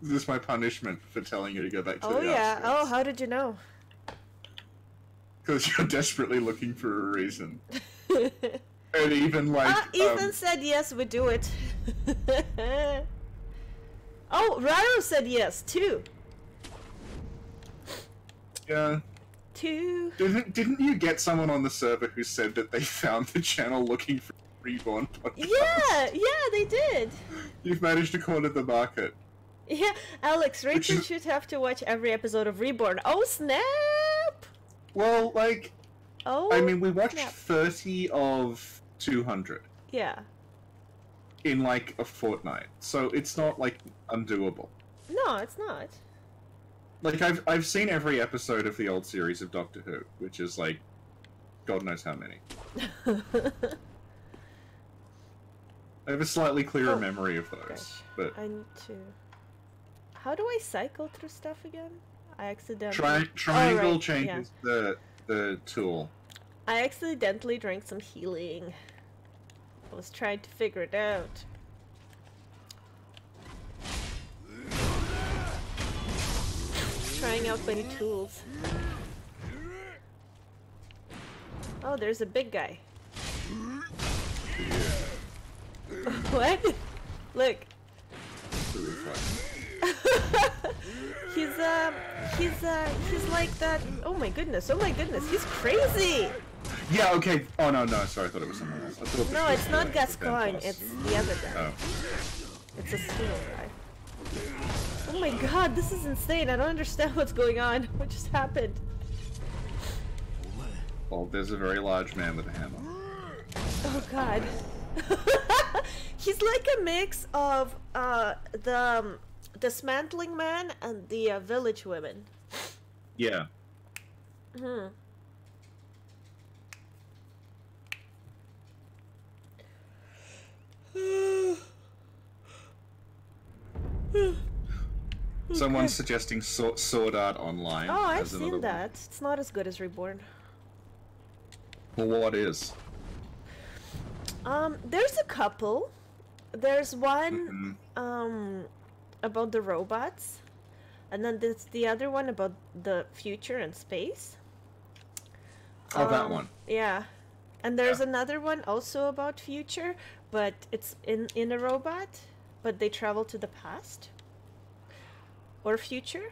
Is this my punishment for telling you to go back to Oh the yeah. Oh, outskirts? how did you know? Because you're desperately looking for a reason. And even like Ethan said yes, we do it. Oh, Raro said yes too. yeah. Two. Didn't you get someone on the server who said that they found the channel looking for Reborn podcast? Yeah, they did. You've managed to corner the market. Yeah, Alex, Rachel should have to watch every episode of Reborn. Oh snap! Well, like, Oh. I mean, we watched snap. 30 of 200 Yeah. in like a fortnight, so it's not like undoable. No, it's not. Like I've seen every episode of the old series of Doctor Who, which is like, God knows how many. I have a slightly clearer memory of those, Gosh, but I need to. How do I cycle through stuff again? I accidentally. triangle Oh, right, changes the tool. I accidentally drank some healing. I was trying to figure it out. Trying out many tools. Oh, there's a big guy. What? Look. He's like that. Oh my goodness, he's crazy! Yeah, okay. Oh no, sorry, I thought it was someone else. I thought No, this it's was not the Gascoigne, boss. it's the other guy. Oh. It's a steel guy. Oh my god, this is insane. I don't understand what's going on. What just happened? Well, there's a very large man with a hammer. Oh god. He's like a mix of the dismantling man and the village women. Yeah. Hmm. Someone's suggesting Sword Art Online. Oh, I've as another seen one. that. It's not as good as Reborn. Well, what is? There's a couple. There's one about the robots, and then there's the other one about the future and space. Oh, that one. Yeah. And there's another one also about future, but it's in a robot, but they travel to the past or future.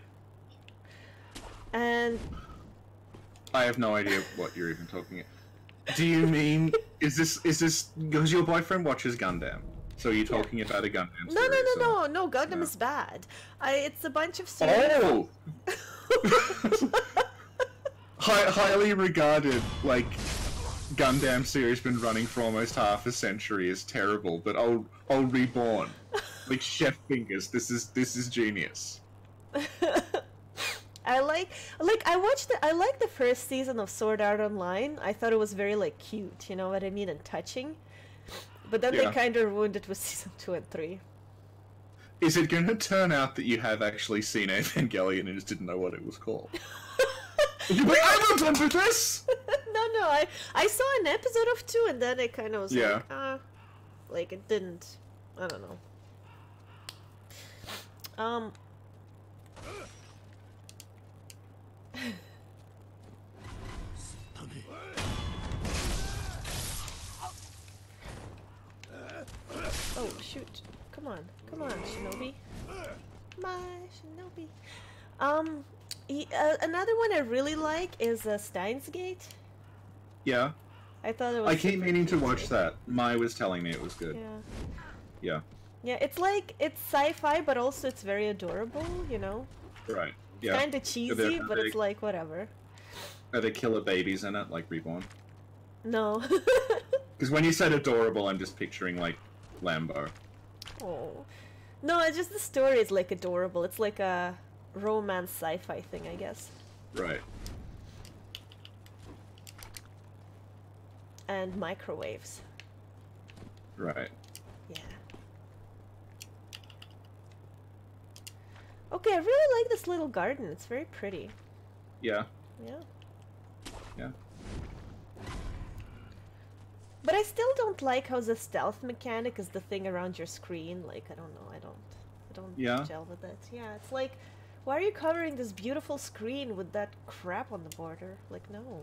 And I have no idea what you're even talking about. Do you mean is this because your boyfriend watches Gundam? So you're talking about a Gundam no, series, no, Gundam No. is bad. It's a bunch of series. Oh! Highly regarded, like, Gundam series been running for almost half a century is terrible, but oh Reborn, like Chef Fingers, this is genius. I like I like the first season of Sword Art Online. I thought it was very like cute, you know what I mean, and touching. But then they Yeah. kind of ruined it with season 2 and 3. Is it going to turn out that you have actually seen Evangelion and just didn't know what it was called? You're like, I remember this! No, I saw an episode of 2 and then it kind of was Yeah. like it didn't. I don't know. Oh shoot! Come on, Shinobi. My Shinobi. Another one I really like is Steins Gate. Yeah. I thought it was. I keep super meaning to cute. watch that. Mai was telling me it was good. Yeah. Yeah. Yeah, it's like it's sci-fi, but also it's very adorable. You know, Right. Yeah. kind of cheesy, Are but they- it's like whatever. Are there killer babies in it, like Reborn? No. Because when you said adorable, I'm just picturing, like, Lambo. Oh. No, it's just the story is like adorable. It's like a romance sci-fi thing, I guess. Right. And microwaves. Right. Yeah. Okay, I really like this little garden. It's very pretty. Yeah. Yeah. Yeah. But I still don't like how the stealth mechanic is the thing around your screen. Like, I don't know. I don't Yeah. gel with it. Yeah, it's like, why are you covering this beautiful screen with that crap on the border? Like, no.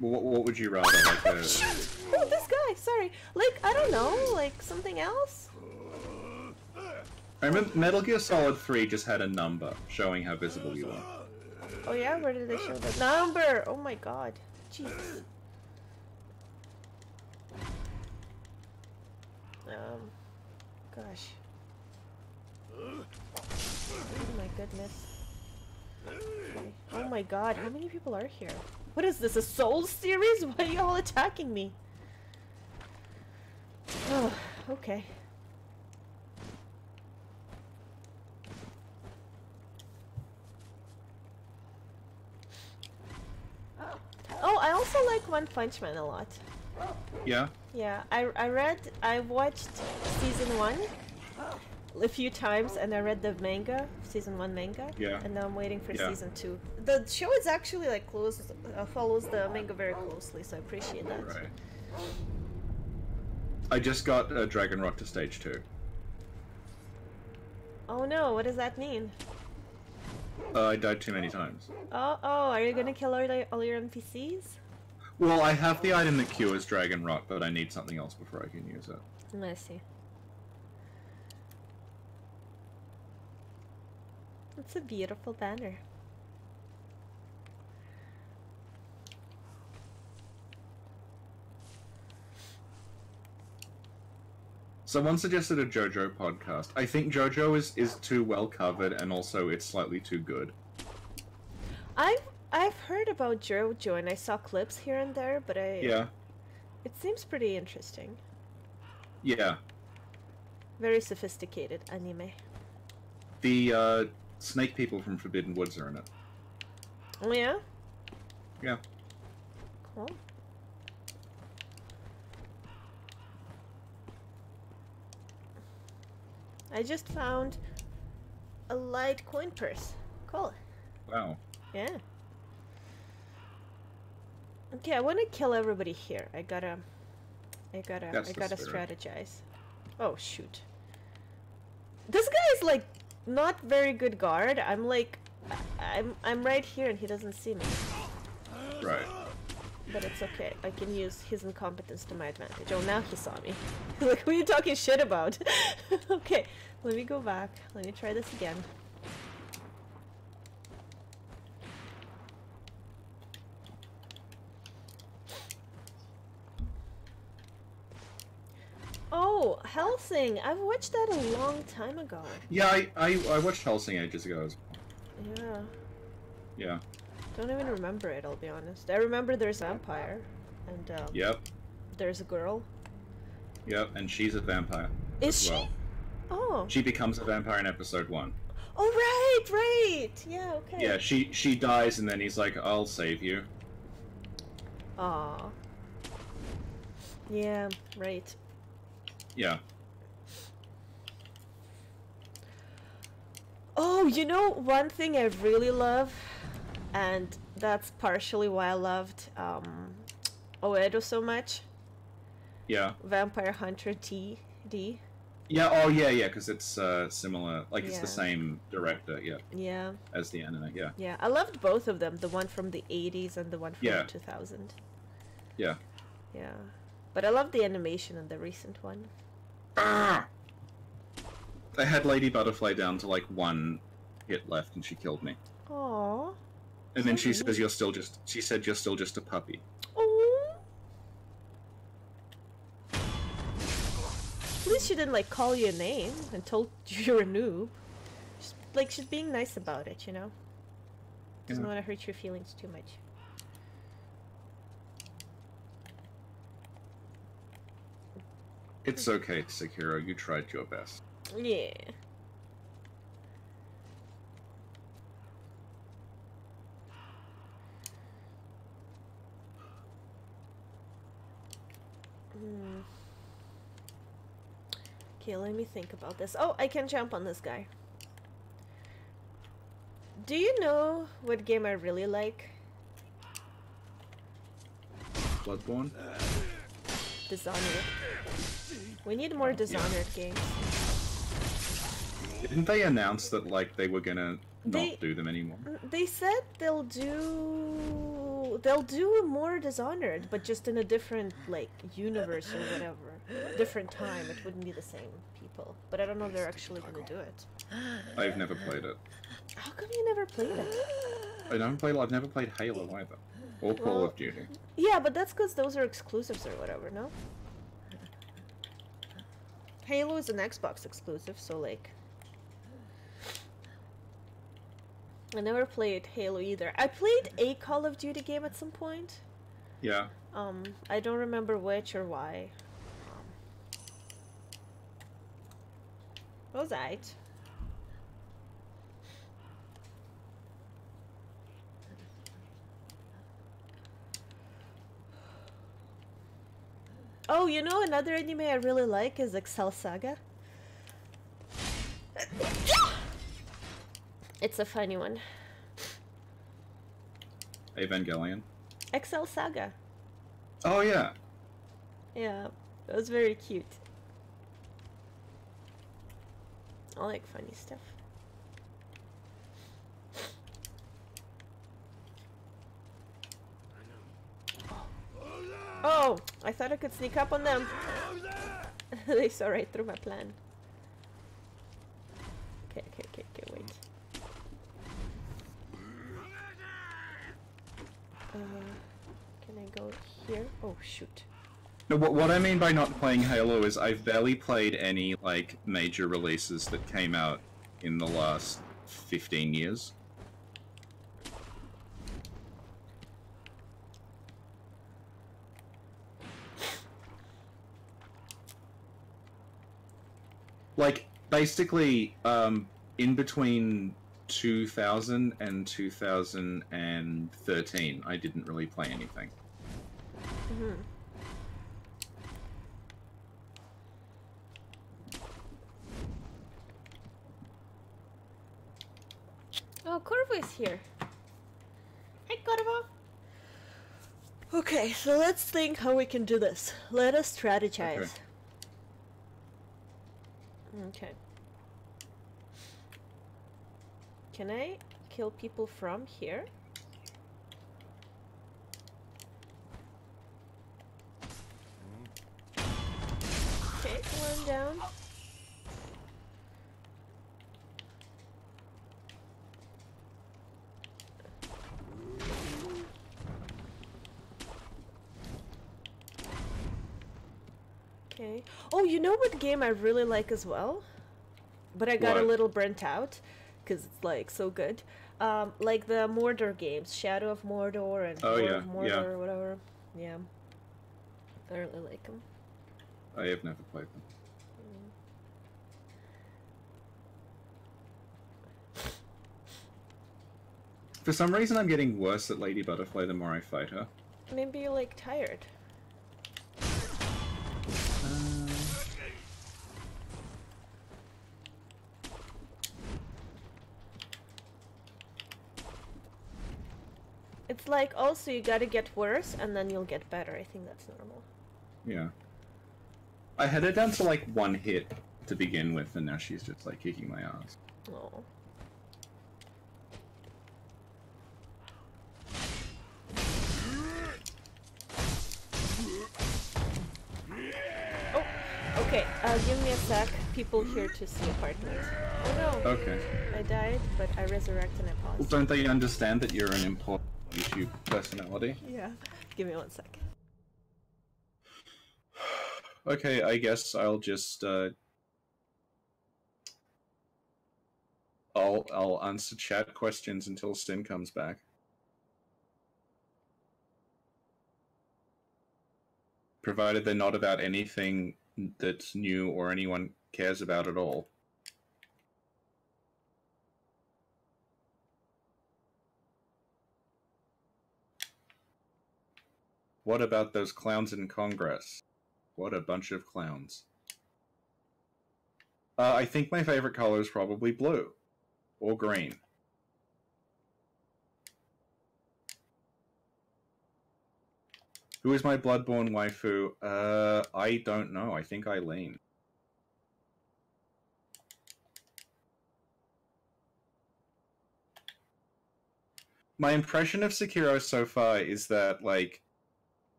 What would you rather, like a... Oh, this guy, sorry. Like, I don't know, like something else? I remember Metal Gear Solid 3 just had a number showing how visible you are. Oh yeah, where did they show the number? Oh my god. Jesus. Gosh. Oh my goodness. Okay. Oh my god, how many people are here? What is this, a Souls series? Why are you all attacking me? Oh, okay. Oh, I also like One Punch Man a lot. Yeah? Yeah, I watched season 1 a few times, and I read the manga, season 1 manga. Yeah. And now I'm waiting for Yeah. season 2. The show is actually like follows the manga very closely, so I appreciate that. Right. I just got Dragon Rock to stage 2. Oh no, what does that mean? I died too many times. Oh, are you gonna kill all your NPCs? Well, I have the item that cures Dragon Rock, but I need something else before I can use it. I see. It's a beautiful banner. Someone suggested a JoJo podcast. I think JoJo is too well covered, and also it's slightly too good. I've heard about JoJo, and I saw clips here and there, but Yeah. it seems pretty interesting. Yeah. Very sophisticated anime. The snake people from Forbidden Woods are in it. Oh yeah? Yeah. Cool. I just found a light coin purse. Cool. Wow. Yeah. Okay, I want to kill everybody here. I gotta That's the spirit. strategize. Oh shoot. This guy is like not very good guard. I'm like, I'm right here and he doesn't see me. Right. But it's okay. I can use his incompetence to my advantage. Oh, now he saw me. Like, who are you talking shit about? Okay, let me go back. Let me try this again. Oh, Helsing! I've watched that a long time ago. Yeah, I watched Helsing ages ago. Yeah. Yeah. Don't even remember it, I'll be honest. I remember there's a vampire, and Yep. there's a girl. Yep, and she's a vampire. Is as she? well. Oh. She becomes a vampire in episode 1. Oh, right! Yeah, okay. Yeah, she dies and then he's like, I'll save you. Aw. Yeah, right. Yeah. Oh, you know one thing I really love, and that's partially why I loved Oedo so much? Yeah. Vampire Hunter D. Yeah, oh yeah, because it's similar, like it's Yeah. the same director, yeah, Yeah. as the anime, yeah. Yeah, I loved both of them, the one from the 80s and the one from Yeah. 2000. Yeah. Yeah. But I love the animation in the recent one. Ah! They had Lady Butterfly down to like 1 hit left and she killed me. Aww. And then she So says you're still just a puppy. Oh. At least she didn't like call you a name and told you you're a noob. Just, like, she's being nice about it, you know? Doesn't Yeah. want to hurt your feelings too much. It's okay, Sekiro, you tried your best. Yeah. Okay, let me think about this. Oh, I can jump on this guy. Do you know what game I really like? Bloodborne? Dishonored. We need more Dishonored games. Didn't they announce that like they were gonna They- not do them anymore? They said they'll do they'll do more Dishonored, but just in a different like universe or whatever, different time. It wouldn't be the same people. But I don't know if they're actually gonna do it. I've never played it. How come you never played it? I've never played Halo either, or Call of Duty. Yeah, but that's because those are exclusives or whatever, no? Halo is an Xbox exclusive, so like... I never played Halo either. I played a Call of Duty game at some point. Yeah. I don't remember which or why. It was aight. Oh, you know another anime I really like is Excel Saga. It's a funny one. Evangelion. Excel Saga. Oh yeah. Yeah, it was very cute. I like funny stuff. Oh, I thought I could sneak up on them. They saw right through my plan. Okay, wait. Can I go here? Oh, shoot. No, what I mean by not playing Halo is I've barely played any, like, major releases that came out in the last 15 years. Like, basically, in between 2000 and 2013, I didn't really play anything. Mm-hmm. Oh, Corvo is here. Hey, Corvo. Okay, so let's think how we can do this. Let us strategize. Okay. Can I kill people from here? Okay, one down. Okay. Oh, you know what game I really like as well? But I got a little burnt out because it's like so good. Like the Mordor games, Shadow of Mordor and War of Mordor or whatever. Yeah. I really like them. I have never played them. For some reason, I'm getting worse at Lady Butterfly the more I fight her. Maybe you're like tired. It's like also you gotta get worse and then you'll get better. I think that's normal. Yeah. I had her down to like one hit to begin with, and now she's just like kicking my ass. Oh. Oh, okay. Give me a sec. People here to see apartment. Oh no. Okay. I died, but I resurrected and I paused. Well, don't they understand that you're an important YouTube personality? Yeah. Give me one sec. Okay, I guess I'll just I'll answer chat questions until Sin comes back. Provided they're not about anything that's new or anyone cares about at all. What about those clowns in Congress? What a bunch of clowns. I think my favorite color is probably blue. Or green. Who is my Bloodborne waifu? I don't know. I think Eileen. My impression of Sekiro so far is that, like,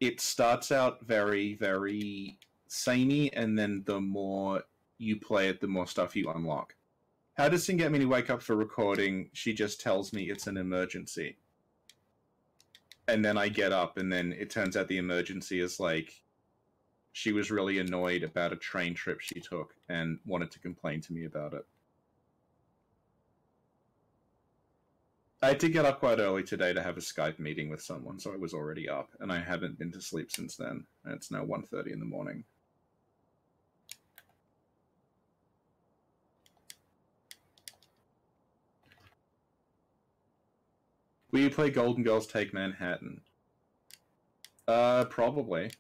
it starts out very, very samey, and then the more you play it, the more stuff you unlock. How does Sin get me to wake up for recording? She just tells me it's an emergency. And then I get up, and then it turns out the emergency is, like, she was really annoyed about a train trip she took and wanted to complain to me about it. I did get up quite early today to have a Skype meeting with someone, so I was already up, and I haven't been to sleep since then. And it's now 1:30 in the morning. Will you play Golden Girls Take Manhattan? Probably.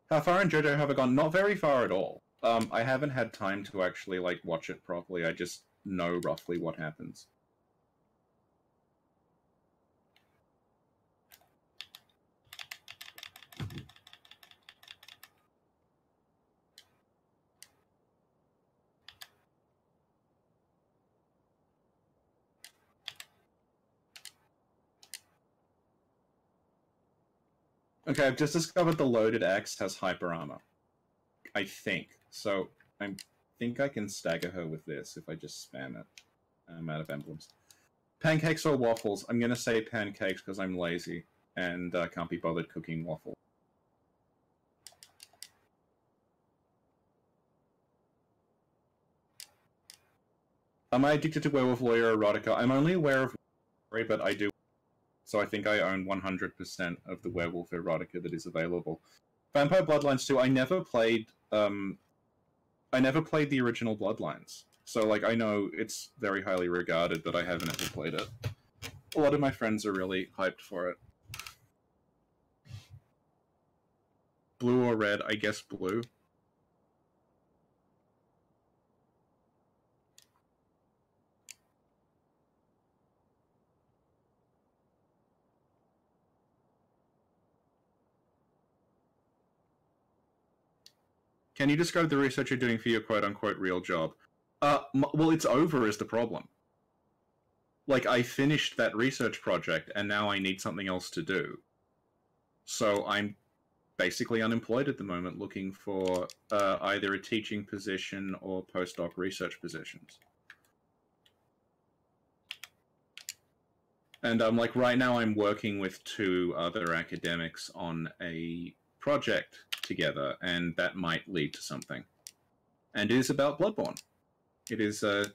How far in JoJo have I gone? Not very far at all. I haven't had time to actually, like, watch it properly. I just know roughly what happens. Okay, I've just discovered the loaded axe has hyper armor. I think. So, I think I can stagger her with this if I just spam it. I'm out of emblems. Pancakes or waffles? I'm gonna say pancakes because I'm lazy and can't be bothered cooking waffles. Am I addicted to Werewolf Lawyer erotica? I'm only aware of but I do. So I think I own 100% of the werewolf erotica that is available. Vampire Bloodlines 2, I never played the original Bloodlines. So, like, I know it's very highly regarded, but I haven't ever played it. A lot of my friends are really hyped for it. Blue or red? I guess blue. Can you describe the research you're doing for your quote-unquote real job? Well, it's over is the problem. Like, I finished that research project, and now I need something else to do. So I'm basically unemployed at the moment, looking for either a teaching position or postdoc research positions. And like, right now I'm working with 2 other academics on a project together, and that might lead to something. And it is about Bloodborne. It is a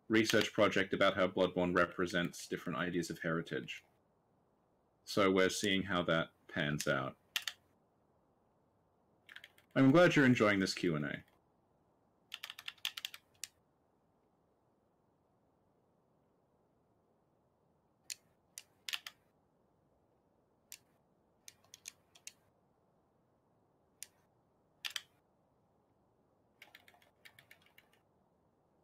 research project about how Bloodborne represents different ideas of heritage. So we're seeing how that pans out. I'm glad you're enjoying this Q&A.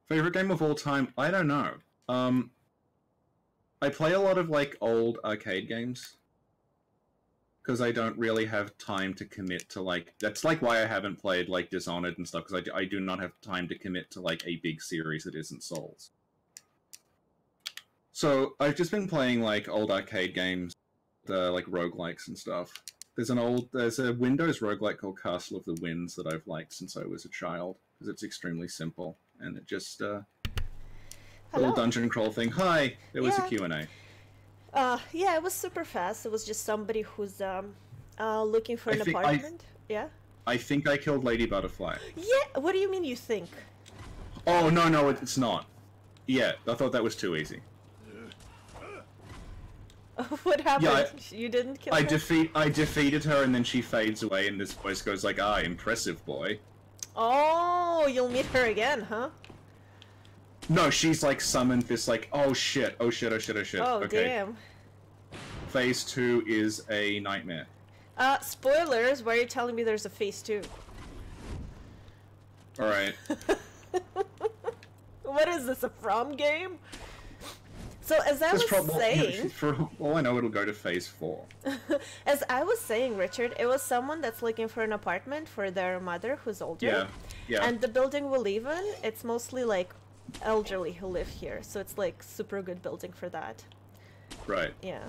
Favorite game of all time? I don't know. I play a lot of, like, old arcade games. Because I don't really have time to commit to, like... That's, like, why I haven't played, like, Dishonored and stuff, because I do not have time to commit to, like, a big series that isn't Souls. So, I've just been playing, like, old arcade games, like, roguelikes and stuff. There's a Windows roguelike called Castle of the Winds that I've liked since I was a child, because it's extremely simple. And it just, little dungeon crawl thing. Hi! It was a Q&A. Yeah, it was super fast. It was just somebody who's, looking for an apartment. Yeah? I think I killed Lady Butterfly. Yeah? What do you mean you think? Oh, no, it's not. Yeah, I thought that was too easy. What happened? Yeah, you didn't kill her? I defeated her, and then she fades away, and this voice goes like, "Ah, impressive, boy." Oh, you'll meet her again, huh? No, she's like summoned this like, oh shit. Oh, Okay. damn. Phase 2 is a nightmare. Spoilers, why are you telling me there's a phase 2? Alright. What is this, a From game? So as I was saying, for all I know, it'll go to phase 4. as I was saying, Richard, it was someone that's looking for an apartment for their mother who's older. Yeah, yeah. And the building we live in, it's mostly like elderly who live here, so it's like super good building for that. Right. Yeah.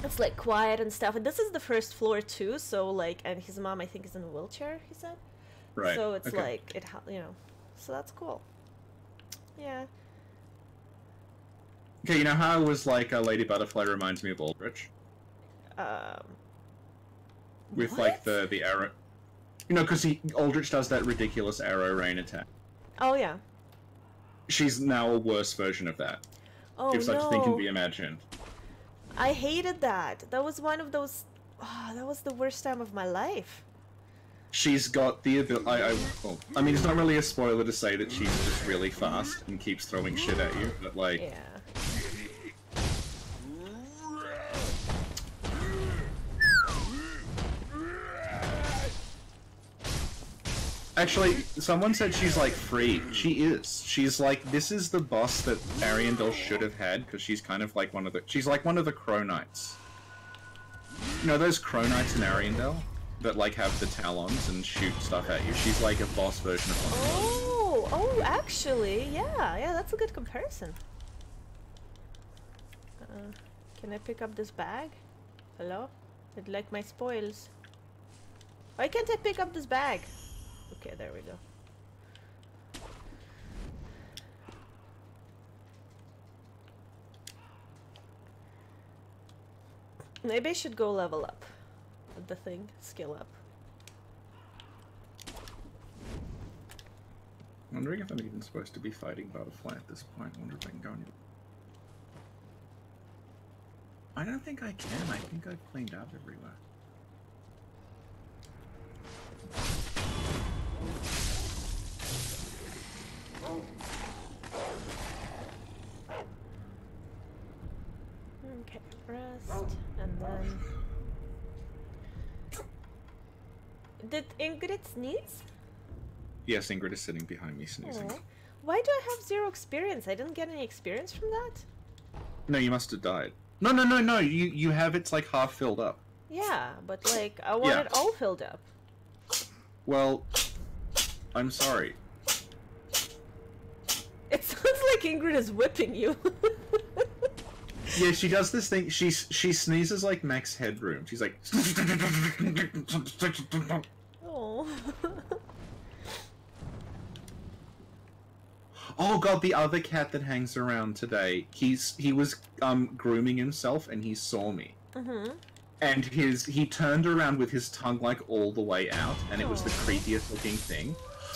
It's like quiet and stuff, and this is the first floor too, so like, and his mom I think is in a wheelchair, he said. Right. So it's okay. like, you know, so that's cool. Yeah. Okay, you know how I was like, Lady Butterfly reminds me of Aldrich? With What? like the arrow... You know, because Aldrich does that ridiculous arrow rain attack. Oh yeah. She's now a worse version of that. Oh if such a thing can no. be imagined. I hated that. That was one of those, that was the worst time of my life. She's got the ability. Well, I mean, it's not really a spoiler to say that she's just really fast and keeps throwing shit at you, but like. Yeah. Actually, someone said she's like free. She is. She's like, this is the boss that Ariandel should have had, because she's kind of like she's like one of the Crow Knights. You know those Crow Knights in Ariandel? That like have the talons and shoot stuff at you? She's like a boss version of one. Oh, actually, yeah, that's a good comparison. Can I pick up this bag? Hello? I'd like my spoils. Why can't I pick up this bag? Okay, there we go. Maybe I should go level up with the thing, skill up. I'm wondering if I'm even supposed to be fighting Butterfly at this point. I wonder if I can go any... I don't think I can. I think I've cleaned out everywhere. Okay, rest, and then... Did Ingrid sneeze? Yes, Ingrid is sitting behind me sneezing. Aw. Why do I have 0 experience? I didn't get any experience from that? No, you must have died. No, you have it's like half filled up. Yeah, but like, I want it all filled up. Well, I'm sorry. It sounds like Ingrid is whipping you. Yeah, she does this thing. She sneezes like Max Headroom. She's like. Oh. Oh god, the other cat that hangs around today. He was grooming himself and he saw me. Mm-hmm. And he turned around with his tongue like all the way out, and it was the creepiest looking thing.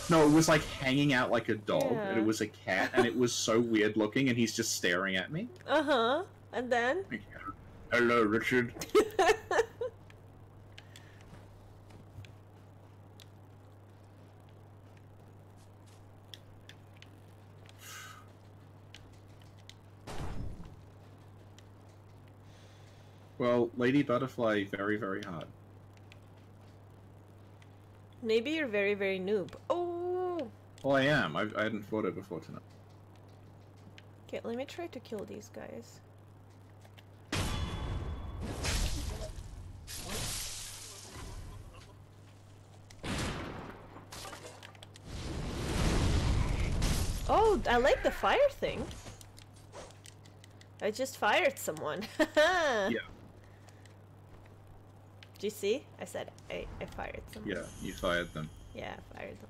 No, it was like hanging out like a dog, and it was a cat, and it was so weird looking, and he's just staring at me. Uh-huh. And then? Hello, Richard. Well, Lady Butterfly, very, very hard. Maybe you're very, very noob. Oh! Well, I am. I hadn't fought it before tonight. Okay, let me try to kill these guys. Oh, I like the fire thing. I just fired someone. Yeah. Did you see? I said I fired someone. Yeah, you fired them. Yeah, I fired them.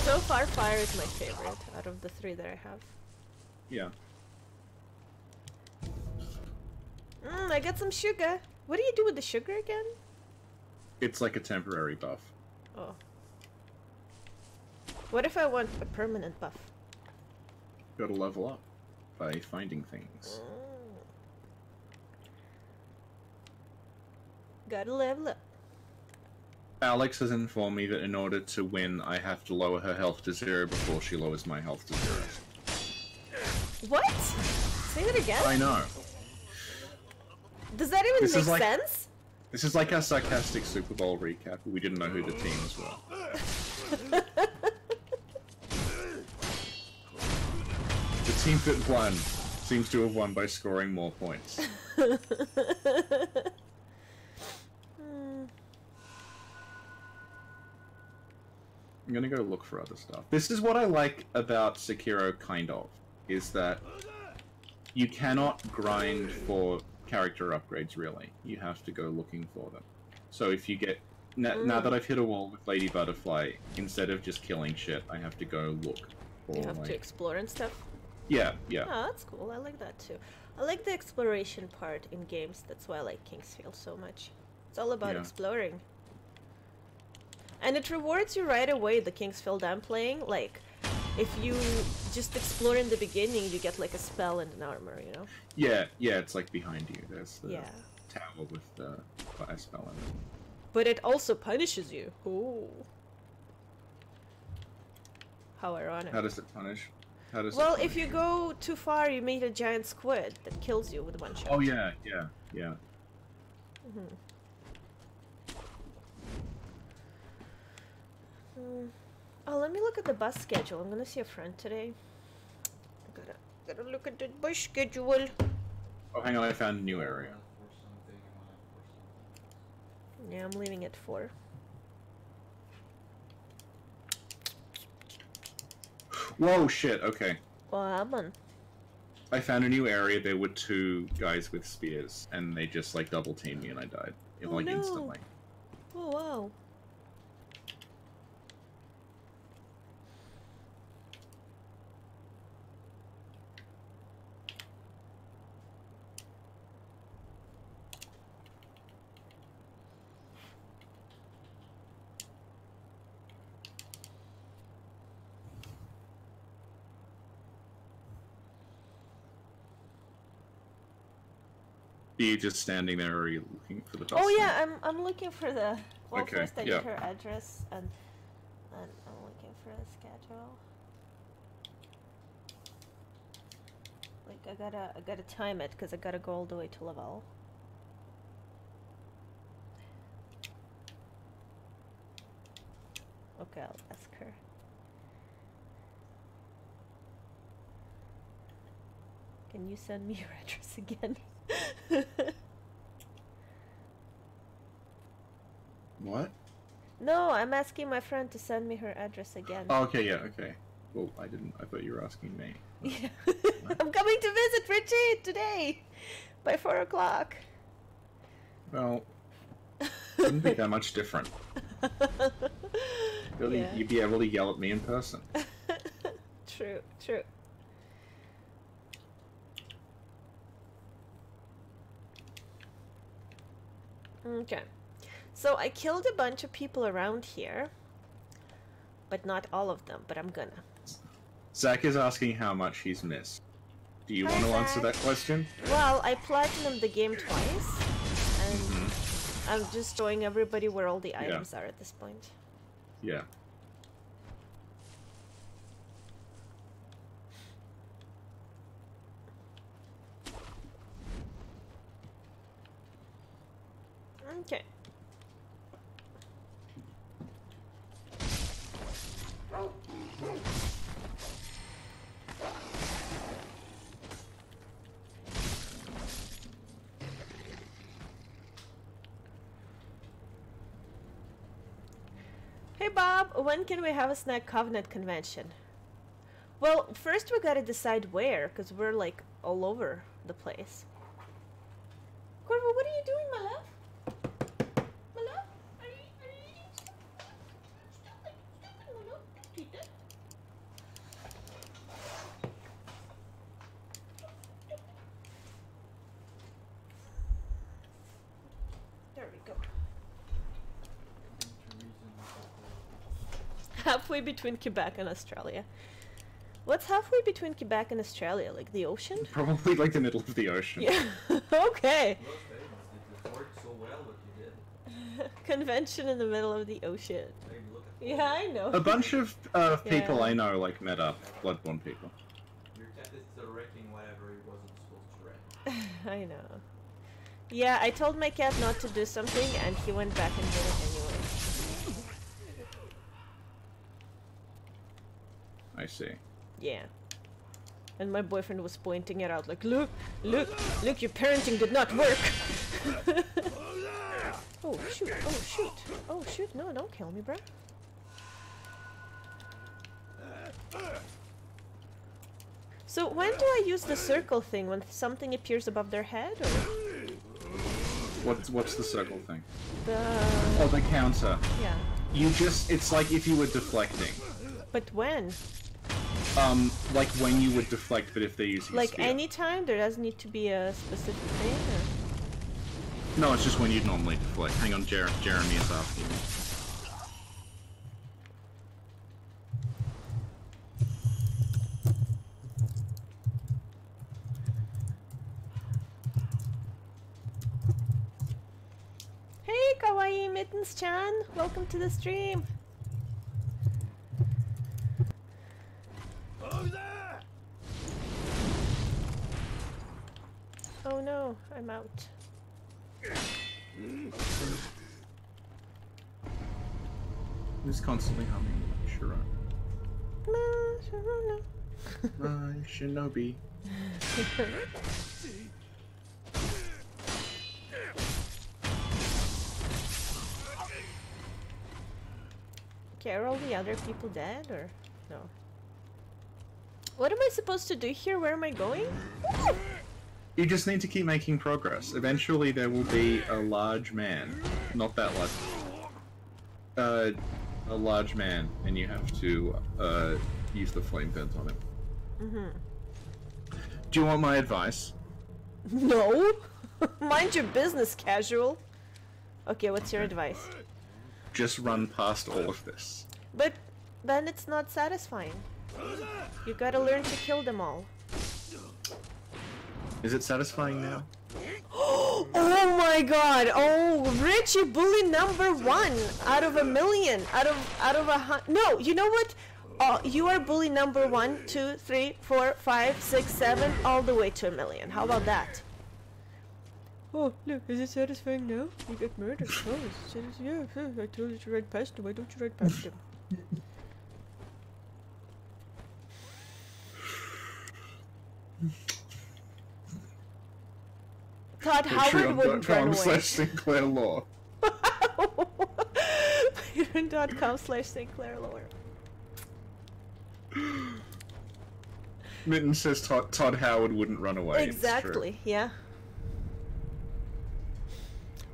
So far, fire is my favorite out of the 3 that I have. Yeah. I got some sugar. What do you do with the sugar again? It's like a temporary buff. Oh. What if I want a permanent buff? Gotta level up by finding things. Gotta level up. Alex has informed me that in order to win, I have to lower her health to 0 before she lowers my health to 0. What? Say it again? I know. Does that even This make is like- sense? This is like our sarcastic Super Bowl recap. We didn't know who the teams were. The team that won seems to have won by scoring more points. I'm gonna go look for other stuff. This is what I like about Sekiro, kind of, is that you cannot grind for character upgrades, really. You have to go looking for them. So if you get... Now that I've hit a wall with Lady Butterfly, instead of just killing shit, I have to go look for, You have to explore and stuff? Yeah, yeah. Oh, that's cool. I like that too. I like the exploration part in games. That's why I like Kingsfield so much. It's all about exploring. And it rewards you right away, the Kingsfield I'm playing. Like, if you just explore in the beginning, you get like a spell and an armor, you know? Yeah, it's like behind you. There's the Yeah. tower with the fire spell in it. But it also punishes you. Ooh. How ironic. How does it punish? How does Well, it punish if you go too far, you meet a giant squid that kills you with one shot. Oh, yeah. Oh, let me look at the bus schedule. I'm gonna see a friend today. Gotta look at the bus schedule. Oh, hang on, I found a new area. Yeah, I'm leaving at 4. Whoa, shit, okay. What happened? I found a new area. There were 2 guys with spears, and they just, like, double-teamed me and I died. Oh, Like, no. instantly. Oh, wow. Are you just standing there, or are you looking for the bus? Oh yeah, I'm looking for the. Well, Okay, first I yeah. need her address, and I'm looking for the schedule. Like I gotta time it because I gotta go all the way to Laval. Okay, I'll ask her. Can you send me your address again? What? No, I'm asking my friend to send me her address again. Oh, okay, yeah, okay. Well, I thought you were asking me. Yeah. I'm coming to visit Richie today by 4 o'clock. Well, wouldn't be that much different. Really, Yeah. you'd be able to yell at me in person. True, true. Okay. So I killed a bunch of people around here, but not all of them, but I'm gonna. Zach is asking how much he's missed. Do you Hi, want to answer Zach. that question? Well, I platinumed the game twice, and I'm just showing everybody where all the items are at this point. Yeah. Okay. Hey Bob, when can we have a Snack Covenant convention? Well, first we gotta decide where, because we're like all over the place. Corvo, what are you doing, my love? My love? Are you eating stuff? Stupid, my love. Don't eat that. There we go. Halfway between Quebec and Australia. What's halfway between Quebec and Australia? Like the ocean? Probably like the middle of the ocean. Yeah. Okay. Los famous. It worked so well what you did. Convention in the middle of the ocean. Maybe look at Yeah, I know. A bunch of people Yeah. I know like met up, Bloodborne people. your cat is wrecking I know. Yeah, I told my cat not to do something and he went back and did it anyway. I see. Yeah. And my boyfriend was pointing it out like, look, look, look, your parenting did not work. Oh shoot, oh shoot, oh shoot, no, don't kill me, bruh. So when do I use the circle thing? When something appears above their head, or? What's the circle thing? The... Oh, the counter. Yeah. You just, it's like if you were deflecting. But when? Like when you would deflect, but if they're using like spear. anytime? There doesn't need to be a specific thing, or? No, it's just when you'd normally deflect. Hang on, Jeremy is asking. Hey, Kawaii Mittens-chan! Welcome to the stream! Oh no, I'm out. Who's constantly humming? Sharon. My shinobi. Okay, are all the other people dead, or no? What am I supposed to do here? Where am I going? You just need to keep making progress. Eventually there will be a large man. Not that large. A large man, and you have to, use the flame vent on him. Mm-hmm. Do you want my advice? No! Mind your business, casual! Okay, what's your advice? Just run past all of this. But then it's not satisfying. You gotta learn to kill them all. Is it satisfying now? Oh my god! Oh, Richie, bully number 1 out of a million, out of no, you know what? You are bully number 1, 2, 3, 4, 5, 6, 7, all the way to a million. How about that? Oh, look, is it satisfying now? You get murdered. Oh, yeah, I told you to ride past him. Why don't you ride past him? Todd Howard wouldn't run away. Sinclair Law. Patreon.com/Sinclair Lore. Mitten says Todd Howard wouldn't run away. Exactly, yeah.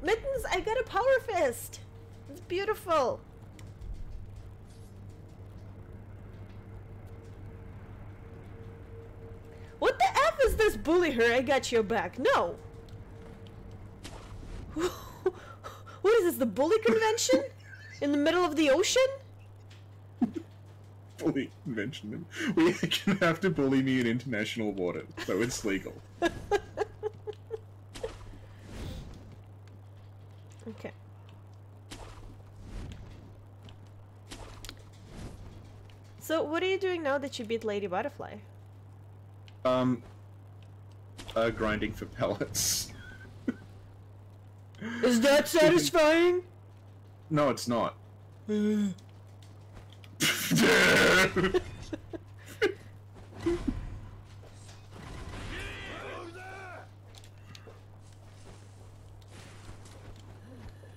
Mittens, I got a power fist. It's beautiful. What the F is this? Bully her, I got your back. No. What is this, the bully convention? In the middle of the ocean? Bully convention. We can have to bully me in international water, so it's legal. Okay. So, what are you doing now that you beat Lady Butterfly? Grinding for pellets. Is that satisfying? No, it's not.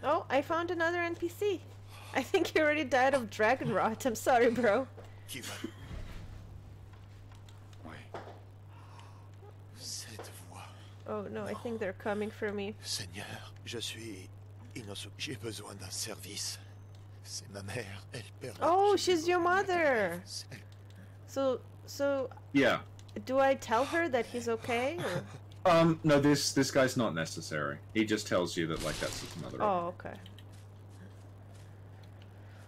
Oh, I found another NPC. I think he already died of dragon rot. I'm sorry, bro. Cette voix. Oh no, I think they're coming for me. Seigneur, je suis innocent. J'ai besoin d'un service. C'est ma mère. Elle perd. Oh, she's your mother. So, Yeah. do I tell her that he's okay? Or? No, this guy's not necessary. He just tells you that, like, that's his mother. Oh, okay.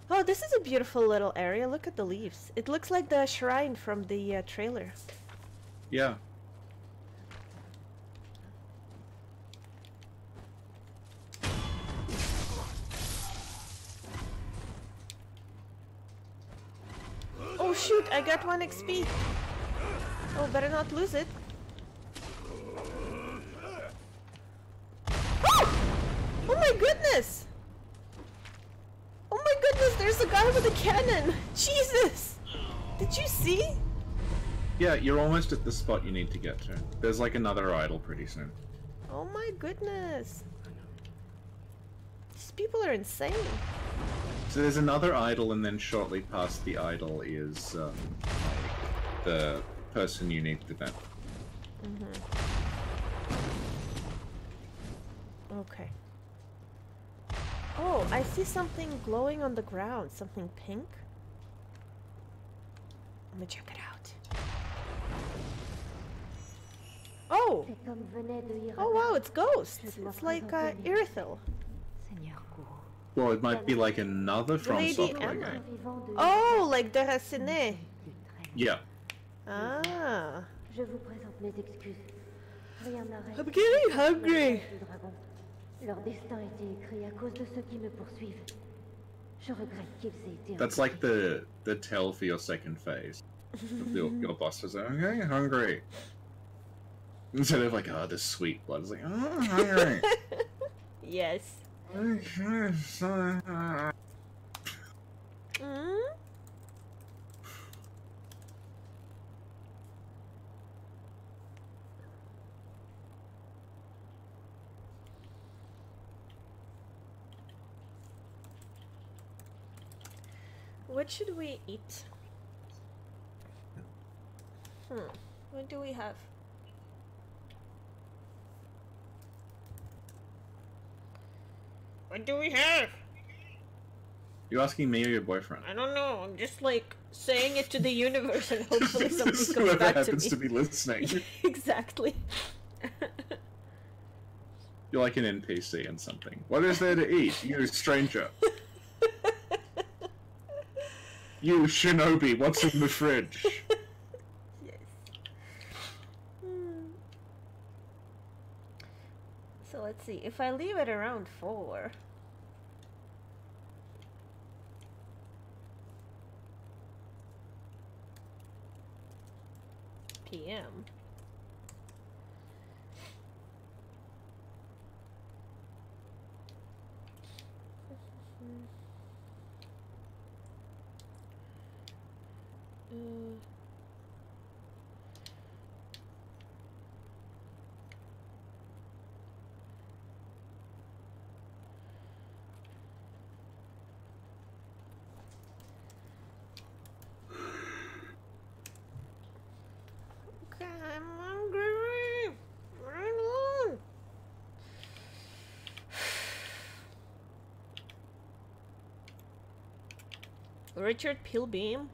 Oh, this is a beautiful little area. Look at the leaves. It looks like the shrine from the trailer. Yeah. Oh shoot, I got 1 XP. Oh, better not lose it. goodness! Oh my goodness, there's a guy with a cannon! Jesus! Did you see? Yeah, you're almost at the spot you need to get to. There's like another idol pretty soon. Oh my goodness. These people are insane. So there's another idol, and then shortly past the idol is the person you need to prevent. Okay. Oh, I see something glowing on the ground. Something pink. Let me check it out. Oh! Oh wow, it's ghosts. It's like Irithel. Well, it might be like another from Lady software Emma. game. Oh, like Déraciné. Yeah. Ah. Je vous présente mes excuses. Rien n'arrête. I'm getting hungry. Leur destin était écrit à cause de ceux qui me poursuivent. Je regrette qu'ils aient été. That's like the tell for your second phase. Your boss was like, I'm getting hungry. Instead of like, oh, this sweet blood. It's like, oh, I'm hungry. Yes. What should we eat? What do we have? What do we have? You asking me or your boyfriend? I don't know. I'm just like saying it to the universe and hopefully something comes Whoever back to happens me. to be listening. Exactly. You're like an NPC in something. What is there to eat, you stranger? You shinobi, what's in the fridge? Yes. So let's see. If I leave it around 4. PM. Okay, I'm hungry. I'm alone. Richard Pilbeam?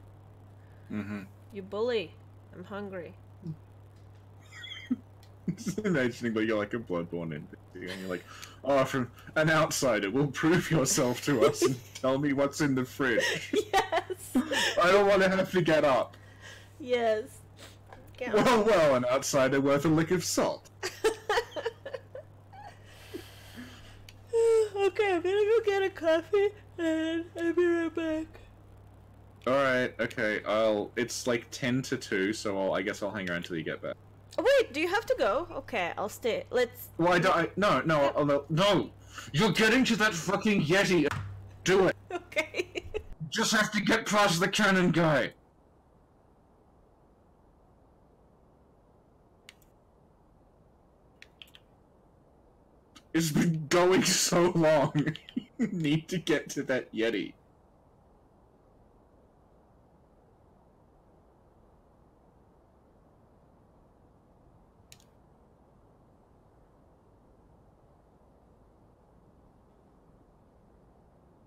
Mm-hmm. You bully. I'm hungry. Just imagining that you're like a bloodborne NPC and you're like, oh, from an outsider, will prove yourself to us and tell me what's in the fridge. Yes! I don't want to have to get up. Yes. Can't Well, an outsider worth a lick of salt. Okay, I'm gonna go get a coffee and I'll be right back. Alright, okay, it's like 10 to 2, so I guess I'll hang around till you get back. Oh, wait, do you have to go? Okay, I'll stay. Let's... Well, no! You're getting to that fucking Yeti! Do it! Okay. Just have to get past the cannon guy! It's been going so long. You need to get to that Yeti.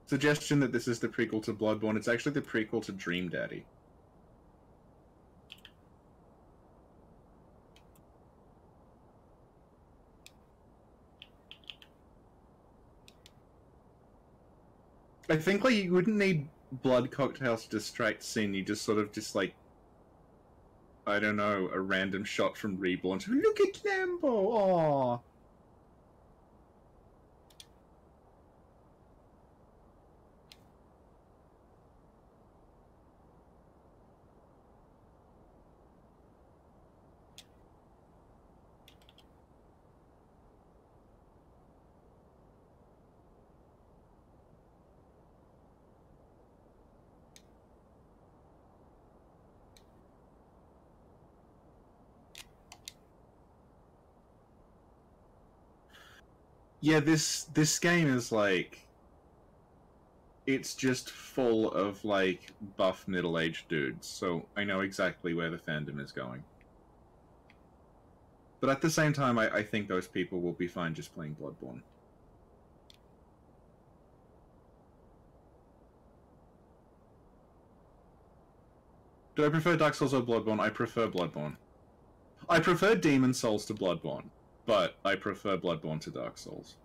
Suggestion that this is the prequel to Bloodborne. It's actually the prequel to Dream Daddy. I think like you wouldn't need blood cocktails to distract Sin. You just sort of like, I don't know, a random shot from Reborn. Look at Lambo! Aww. Yeah, this game is like, it's just full of like buff middle-aged dudes, so I know exactly where the fandom is going. But at the same time, I think those people will be fine just playing Bloodborne. Do I prefer Dark Souls or Bloodborne? I prefer Bloodborne. I prefer Demon Souls to Bloodborne, but I prefer Bloodborne to Dark Souls.